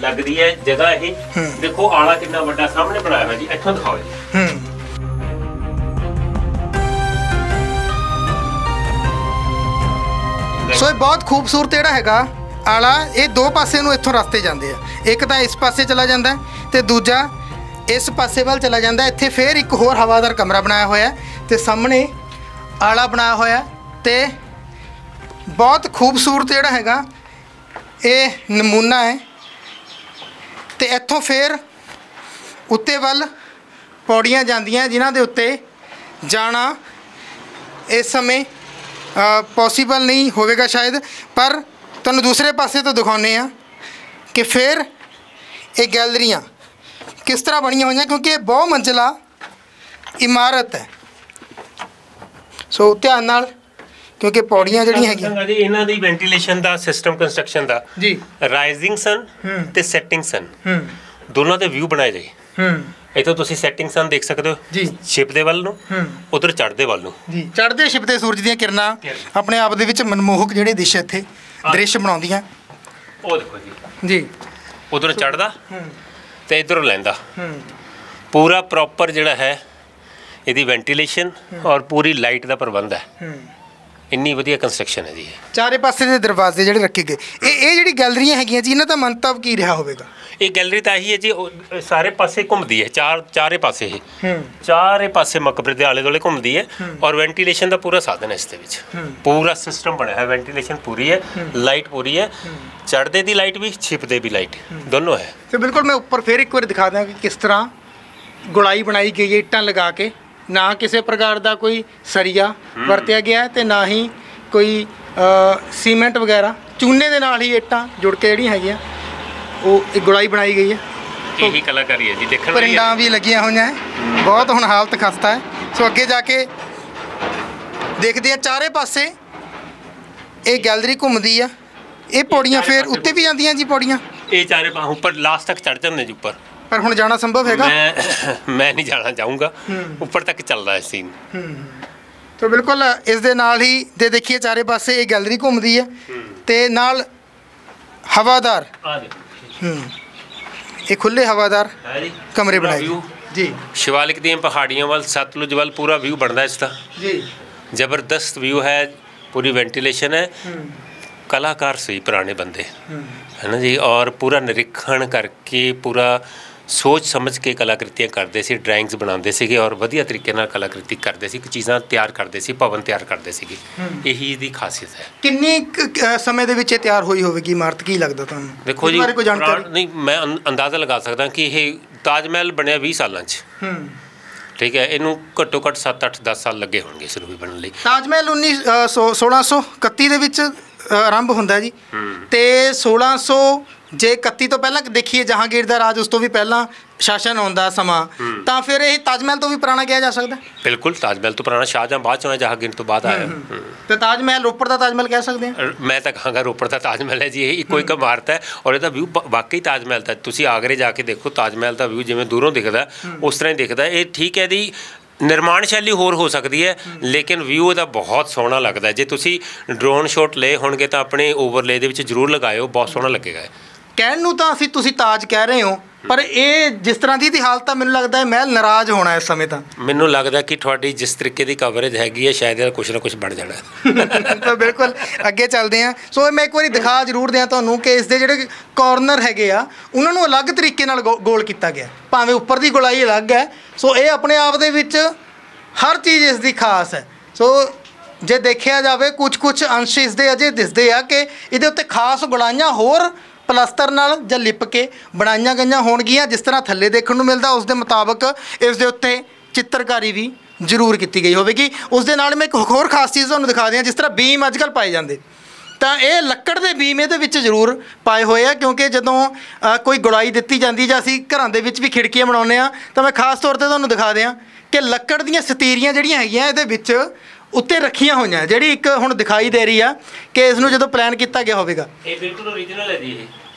ਲੱਗਦੀ ਹੈ ਜਗ੍ਹਾ ਇਹ। ਦੇਖੋ ਆਲਾ ਕਿੰਨਾ ਵੱਡਾ ਸਾਹਮਣੇ ਬਣਾਇਆ ਹੋਇਆ ਜੀ, ਇੱਥੋਂ ਦਿਖਾਓ ਜੀ।
ਸੋ ਇਹ ਬਹੁਤ ਖੂਬਸੂਰਤ ਜਿਹੜਾ ਹੈਗਾ ਆਲਾ, ਇਹ ਦੋ ਪਾਸੇ ਨੂੰ ਇੱਥੋਂ ਰਸਤੇ ਜਾਂਦੇ ਆ। ਇੱਕ ਤਾਂ ਇਸ ਪਾਸੇ ਚਲਾ ਜਾਂਦਾ ਅਤੇ ਦੂਜਾ ਇਸ ਪਾਸੇ ਵੱਲ ਚਲਾ ਜਾਂਦਾ। ਇੱਥੇ ਫਿਰ ਇੱਕ ਹੋਰ ਹਵਾਦਾਰ ਕਮਰਾ ਬਣਾਇਆ ਹੋਇਆ ਅਤੇ ਸਾਹਮਣੇ ਆਲਾ ਬਣਾਇਆ ਹੋਇਆ, ਅਤੇ ਬਹੁਤ ਖੂਬਸੂਰਤ ਜਿਹੜਾ ਹੈਗਾ ਇਹ ਨਮੂਨਾ ਹੈ। ਅਤੇ ਇੱਥੋਂ ਫਿਰ ਉੱਤੇ ਵੱਲ ਪੌੜੀਆਂ ਜਾਂਦੀਆਂ, ਜਿਨ੍ਹਾਂ ਦੇ ਉੱਤੇ ਜਾਣਾ ਇਸ ਸਮੇਂ ਪੋਸੀਬਲ ਨਹੀਂ ਹੋਵੇਗਾ ਸ਼ਾਇਦ, ਪਰ ਤੁਹਾਨੂੰ ਦੂਸਰੇ ਪਾਸੇ ਤੋਂ ਦਿਖਾਉਂਦੇ ਹਾਂ ਕਿ ਫਿਰ ਇਹ ਗੈਲਰੀਆਂ ਕਿਸ ਤਰ੍ਹਾਂ ਬਣੀਆਂ ਹੋਈਆਂ, ਕਿਉਂਕਿ ਇਹ ਬਹੁ ਮੰਜ਼ਿਲਾ ਇਮਾਰਤ ਹੈ। ਸੋ ਧਿਆਨ ਨਾਲ, ਕਿਉਂਕਿ ਪੌੜੀਆਂ ਜਿਹੜੀਆਂ ਹੈਗੀਆਂ
ਜੀ, ਇਹਨਾਂ ਦੀ ਵੈਂਟੀਲੇਸ਼ਨ ਦਾ ਸਿਸਟਮ ਕੰਸਟਰਕਸ਼ਨ ਦਾ
ਜੀ,
ਰਾਈਜ਼ਿੰਗ ਸਨ ਤੇ ਸੈਟਿੰਗ ਸਨ ਦੋਨਾਂ ਦੇ ਵਿਊ ਬਣਾਏ ਜਾਏ। ਇੱਥੋਂ ਤੁਸੀਂ ਸੈਟਿੰਗ ਸਨ ਦੇਖ ਸਕਦੇ ਹੋ
ਜੀ,
ਛਿਪ ਦੇ ਵੱਲ ਨੂੰ, ਉਧਰ ਚੜ੍ਹਦੇ ਵੱਲ ਨੂੰ
ਜੀ। ਚੜ੍ਹਦੇ ਛਿਪਦੇ ਸੂਰਜ ਦੀਆਂ ਕਿਰਨਾਂ ਆਪਣੇ ਆਪ ਦੇ ਵਿੱਚ ਮਨਮੋਹਕ ਜਿਹੜੇ ਇੱਥੇ ਦ੍ਰਿਸ਼ ਬਣਾਉਂਦੀਆਂ।
ਉਹ ਦੇਖੋ ਜੀ,
ਜੀ
ਉਧਰੋਂ ਚੜ੍ਹਦਾ ਤੇ ਇੱਧਰੋਂ ਲੈਂਦਾ। ਪੂਰਾ ਪ੍ਰੋਪਰ ਜਿਹੜਾ ਹੈ ਇਹਦੀ ਵੈਂਟੀਲੇਸ਼ਨ ਔਰ ਪੂਰੀ ਲਾਈਟ ਦਾ ਪ੍ਰਬੰਧ ਹੈ। ਇੰਨੀ ਵਧੀਆ ਕੰਸਟਰਕਸ਼ਨ ਹੈ ਜੀ।
ਚਾਰੇ ਪਾਸੇ ਦੇ ਦਰਵਾਜ਼ੇ ਜਿਹੜੇ ਰੱਖੇ ਗਏ, ਇਹ ਜਿਹੜੀ ਗੈਲਰੀਆਂ ਹੈਗੀਆਂ ਜੀ, ਇਹਨਾਂ ਦਾ ਮੰਤਵ ਕੀ ਰਿਹਾ ਹੋਵੇਗਾ?
ਇਹ ਗੈਲਰੀ ਤਾਂ ਇਹੀ ਹੈ ਜੀ, ਸਾਰੇ ਪਾਸੇ ਘੁੰਮਦੀ ਹੈ, ਚਾਰੇ ਪਾਸੇ ਹੀ ਚਾਰੇ ਪਾਸੇ ਮਕਬਰੇ ਦੇ ਆਲੇ ਦੁਆਲੇ ਘੁੰਮਦੀ ਹੈ। ਔਰ ਵੈਂਟੀਲੇਸ਼ਨ ਦਾ ਪੂਰਾ ਸਾਧਨ ਹੈ ਇਸ ਦੇ ਵਿੱਚ, ਪੂਰਾ ਸਿਸਟਮ ਬਣਿਆ ਹੈ। ਵੈਂਟੀਲੇਸ਼ਨ ਪੂਰੀ ਹੈ, ਲਾਈਟ ਪੂਰੀ ਹੈ, ਚੜ੍ਹਦੇ ਦੀ ਲਾਈਟ ਵੀ, ਛਿਪਦੇ ਵੀ ਲਾਈਟ, ਦੋਨੋਂ ਹੈ।
ਤੇ ਬਿਲਕੁਲ ਮੈਂ ਉੱਪਰ ਫਿਰ ਇੱਕ ਵਾਰ ਦਿਖਾ ਦਾਂ ਕਿ ਕਿਸ ਤਰ੍ਹਾਂ ਗੁਲਾਈ ਬਣਾਈ ਗਈ ਹੈ ਇੱਟਾਂ ਲਗਾ ਕੇ, ਨਾ ਕਿਸੇ ਪ੍ਰਕਾਰ ਦਾ ਕੋਈ ਸਰੀਆ ਵਰਤਿਆ ਗਿਆ ਹੈ ਤੇ ਨਾ ਹੀ ਕੋਈ ਸੀਮੈਂਟ ਵਗੈਰਾ, ਚੂਨੇ ਦੇ ਨਾਲ ਹੀ ਇੱਟਾਂ ਜੁੜ ਕੇ ਜਿਹੜੀਆਂ ਹੈਗੀਆਂ ਉਹ ਇੱਕ ਗੁੜਾਈ ਬਣਾਈ ਗਈ ਹੈ।
ਇਹੀ ਕਲਾਕਾਰੀ ਹੈ ਜੀ, ਦੇਖਣ ਵਾਲੀ
ਪਰਿੰਡਾਂ ਵੀ ਲੱਗੀਆਂ ਹੋਈਆਂ ਹੈ, ਬਹੁਤ ਹੁਣ ਹਾਲਤ ਖਸਤਾ ਹੈ। ਸੋ ਅੱਗੇ ਜਾ ਕੇ ਦੇਖਦੇ ਆ, ਚਾਰੇ ਪਾਸੇ ਇਹ ਗੈਲਰੀ ਘੁੰਮਦੀ ਆ। ਇਹ ਪੌੜੀਆਂ ਫਿਰ ਉੱਤੇ ਵੀ ਜਾਂਦੀਆਂ ਜੀ ਪੌੜੀਆਂ?
ਇਹ ਚਾਰੇ ਉੱਪਰ ਲਾਸਟ ਤੱਕ ਚੜ ਜਾਂਦੇ ਜੀ ਉੱਪਰ।
ਪਰ ਹੁਣ ਜਾਣਾ ਸੰਭਵ ਹੈਗਾ?
ਮੈਂ ਨਹੀਂ ਜਾਣਾ ਚਾਹੂੰਗਾ, ਉੱਪਰ ਤੱਕ ਚੱਲਦਾ ਹੈ ਸੀਨ।
ਤੋ ਬਿਲਕੁਲ ਇਸ ਦੇ ਨਾਲ ਹੀ ਦੇ ਦੇਖੀਏ ਚਾਰੇ ਪਾਸੇ ਇਹ ਗੈਲਰੀ ਘੁੰਮਦੀ ਹੈ ਤੇ ਨਾਲ ਹਵਾਦਾਰ ਇਹ ਖੁੱਲੇ ਹਵਾਦਾਰ ਕਮਰੇ ਬਣਾਏ ਜੀ।
ਸ਼ਿਵਾਲਿਕ ਦੀਆਂ ਪਹਾੜੀਆਂ ਵੱਲ, ਸਤਲੁਜ ਵੱਲ ਪੂਰਾ ਵਿਊ ਬਣਦਾ ਇਸ ਦਾ
ਜੀ।
ਜ਼ਬਰਦਸਤ ਵਿਊ ਹੈ, ਪੂਰੀ ਵੈਂਟੀਲੇਸ਼ਨ ਹੈ। ਕਲਾਕਾਰ ਸੀ ਪੁਰਾਣੇ ਬੰਦੇ, ਹੈ ਨਾ ਜੀ, ਔਰ ਪੂਰਾ ਨਿਰੀਖਣ ਕਰਕੇ, ਪੂਰਾ ਸੋਚ ਸਮਝ ਕੇ ਕਲਾਕ੍ਰਿਤੀਆਂ ਕਰਦੇ ਸੀ, ਡਰਾਇੰਗਸ ਬਣਾਉਂਦੇ ਸੀਗੇ ਔਰ ਵਧੀਆ ਤਰੀਕੇ ਨਾਲ ਕਲਾਕ੍ਰਿਤੀ ਕਰਦੇ ਸੀ, ਚੀਜ਼ਾਂ ਤਿਆਰ ਕਰਦੇ ਸੀ, ਭਵਨ ਤਿਆਰ ਕਰਦੇ ਸੀਗੇ। ਇਹੀ ਇਹਦੀ ਖਾਸੀਅਤ ਹੈ।
ਕਿੰਨੀ ਸਮੇਂ ਦੇ ਵਿੱਚ ਇਹ ਤਿਆਰ ਹੋਈ ਹੋਵੇਗੀ ਇਮਾਰਤ, ਕੀ ਲੱਗਦਾ ਤੁਹਾਨੂੰ?
ਦੇਖੋ ਜੀ, ਨਹੀਂ ਮੈਂ ਅੰਦਾਜ਼ਾ ਲਗਾ ਸਕਦਾ ਕਿ ਇਹ ਤਾਜ ਮਹਿਲ ਬਣਿਆ 20 ਸਾਲਾਂ 'ਚ। ਠੀਕ ਹੈ, ਇਹਨੂੰ ਘੱਟੋ ਘੱਟ 7-8-10 ਸਾਲ ਲੱਗੇ ਹੋਣਗੇ ਇਸ ਨੂੰ ਵੀ ਬਣਨ ਲਈ।
ਤਾਜ ਮਹਿਲ 1631 ਦੇ ਵਿੱਚ ਆਰੰਭ ਹੁੰਦਾ ਜੀ, ਤੇ 1600 ਜੇ 31 ਤੋਂ ਪਹਿਲਾਂ ਦੇਖੀਏ ਜਹਾਂਗੀਰ ਦਾ ਰਾਜ, ਉਸ ਤੋਂ ਵੀ ਪਹਿਲਾਂ ਸ਼ਾਸਨ ਆਉਂਦਾ ਸਮਾਂ, ਤਾਂ ਫਿਰ ਇਹ ਤਾਜ ਮਹਿਲ ਤੋਂ ਵੀ ਪੁਰਾਣਾ ਕਿਹਾ ਜਾ ਸਕਦਾ?
ਬਿਲਕੁਲ, ਤਾਜ ਮਹਿਲ ਤੋਂ ਪੁਰਾਣਾ। ਸ਼ਾਹਜਹਾਂ ਬਾਅਦ 'ਚ ਆਇਆ, ਜਹਾਂਗੀਰ ਤੋਂ ਬਾਅਦ ਆਇਆ।
ਤੇ ਤਾਜ ਮਹਿਲ ਰੋਪੜ ਦਾ ਤਾਜ ਮਹਿਲ ਕਹਿ ਸਕਦੇ ਹਾਂ?
ਮੈਂ ਤਾਂ ਕਹਾਂਗਾ ਰੋਪੜ ਦਾ ਤਾਜ ਮਹਿਲ ਹੈ ਜੀ। ਇਹ ਇੱਕੋ ਇੱਕ ਇਮਾਰਤ ਹੈ ਔਰ ਇਹਦਾ ਵਿਊ ਵਾਕਈ ਤਾਜ ਮਹਿਲ ਦਾ। ਤੁਸੀਂ ਆਗਰੇ ਜਾ ਕੇ ਦੇਖੋ, ਤਾਜ ਮਹਿਲ ਦਾ ਵਿਊ ਜਿਵੇਂ ਦੂਰੋਂ ਦਿਖਦਾ ਉਸ ਤਰ੍ਹਾਂ ਹੀ ਦਿਖਦਾ। ਇਹ ਠੀਕ ਹੈ, ਇਹਦੀ ਨਿਰਮਾਣ ਸ਼ੈਲੀ ਹੋਰ ਹੋ ਸਕਦੀ ਹੈ, ਲੇਕਿਨ ਵਿਊ ਇਹਦਾ ਬਹੁਤ ਸੋਹਣਾ ਲੱਗਦਾ। ਜੇ ਤੁਸੀਂ ਡਰੋਨ ਸ਼ਾਟ ਲਏ ਹੋਣਗੇ ਤਾਂ ਆਪਣੇ ਓਵਰਲੇ ਦੇ ਵਿੱਚ ਜ਼ਰੂਰ ਲਗਾਇਓ, ਬਹੁਤ ਸੋਹਣਾ ਲੱਗੇਗਾ।
ਕਹਿਣ ਨੂੰ ਤਾਂ ਤੁਸੀਂ ਤਾਜ ਕਹਿ ਰਹੇ ਹੋ, ਪਰ ਇਹ ਜਿਸ ਤਰ੍ਹਾਂ ਦੀ ਹਾਲਤ ਆ, ਮੈਨੂੰ ਲੱਗਦਾ ਹੈ ਮਹਿਲ ਨਾਰਾਜ਼ ਹੋਣਾ ਇਸ ਸਮੇਂ। ਤਾਂ ਮੈਨੂੰ
ਲੱਗਦਾ ਕਿ ਤੁਹਾਡੀ ਜਿਸ ਤਰੀਕੇ ਦੀ ਕਵਰੇਜ ਹੈਗੀ ਹੈ, ਸ਼ਾਇਦ ਇਹਦਾ ਕੁਛ ਨਾ ਕੁਛ ਬਣ ਜਾਣਾ।
ਤਾਂ ਬਿਲਕੁਲ ਅੱਗੇ ਚੱਲਦੇ ਹਾਂ। ਸੋ ਮੈਂ ਇੱਕ ਵਾਰੀ ਦਿਖਾ ਜ਼ਰੂਰ ਦਿਆਂ ਤੁਹਾਨੂੰ ਕਿ ਇਸ ਦੇ ਜਿਹੜੇ ਕਾਰਨਰ ਹੈਗੇ ਆ, ਉਹਨਾਂ ਨੂੰ ਅਲੱਗ ਤਰੀਕੇ ਨਾਲ ਗੋਲ ਕੀਤਾ ਗਿਆ, ਭਾਵੇਂ ਉੱਪਰ ਦੀ ਗੋਲਾਈ ਅਲੱਗ ਹੈ। ਸੋ ਇਹ ਆਪਣੇ ਆਪ ਦੇ ਵਿੱਚ ਹਰ ਚੀਜ਼ ਇਸ ਦੀ ਖਾਸ ਹੈ। ਸੋ ਜੇ ਦੇਖਿਆ ਜਾਵੇ, ਕੁਝ ਅੰਸ਼ ਇਸ ਦੇ ਅਜੇ ਦਿਸਦੇ ਆ ਕਿ ਇਹਦੇ ਉੱਤੇ ਖਾਸ ਗੋਲਾਈਆਂ ਹੋਰ ਪਲਸਤਰ ਨਾਲ ਜਾਂ ਲਿਪ ਕੇ ਬਣਾਈਆਂ ਗਈਆਂ ਹੋਣਗੀਆਂ। ਜਿਸ ਤਰ੍ਹਾਂ ਥੱਲੇ ਦੇਖਣ ਨੂੰ ਮਿਲਦਾ, ਉਸ ਦੇ ਮੁਤਾਬਕ ਇਸ ਦੇ ਉੱਤੇ ਚਿੱਤਰਕਾਰੀ ਵੀ ਜ਼ਰੂਰ ਕੀਤੀ ਗਈ ਹੋਵੇਗੀ। ਉਸ ਦੇ ਨਾਲ ਮੈਂ ਇੱਕ ਹੋਰ ਖਾਸ ਚੀਜ਼ ਤੁਹਾਨੂੰ ਦਿਖਾ ਦਿਆਂ। ਜਿਸ ਤਰ੍ਹਾਂ ਬੀਮ ਅੱਜ ਕੱਲ੍ਹ ਪਾਏ ਜਾਂਦੇ, ਤਾਂ ਇਹ ਲੱਕੜ ਦੇ ਬੀਮ ਇਹਦੇ ਵਿੱਚ ਜ਼ਰੂਰ ਪਾਏ ਹੋਏ ਆ, ਕਿਉਂਕਿ ਜਦੋਂ ਕੋਈ ਗੁੜਾਈ ਦਿੱਤੀ ਜਾਂਦੀ ਜਾਂ ਅਸੀਂ ਘਰਾਂ ਦੇ ਵਿੱਚ ਵੀ ਖਿੜਕੀਆਂ ਬਣਾਉਂਦੇ ਹਾਂ, ਤਾਂ ਮੈਂ ਖਾਸ ਤੌਰ 'ਤੇ ਤੁਹਾਨੂੰ ਦਿਖਾ ਦਿਆਂ ਕਿ ਲੱਕੜ ਦੀਆਂ ਸਤੀਰੀਆਂ ਜਿਹੜੀਆਂ ਹੈਗੀਆਂ ਇਹਦੇ ਵਿੱਚ ਉੱਤੇ ਰੱਖੀਆਂ ਹੋਈਆਂ, ਜਿਹੜੀ ਇੱਕ ਹੁਣ ਦਿਖਾਈ ਦੇ ਰਹੀ ਆ ਕਿ ਇਸ ਨੂੰ ਜਦੋਂ ਪਲਾਨ ਕੀਤਾ ਗਿਆ ਹੋਵੇਗਾ।
ਇਹ ਬਿਲਕੁਲ ਓਰੀਜਨਲ ਹੈ ਜੀ।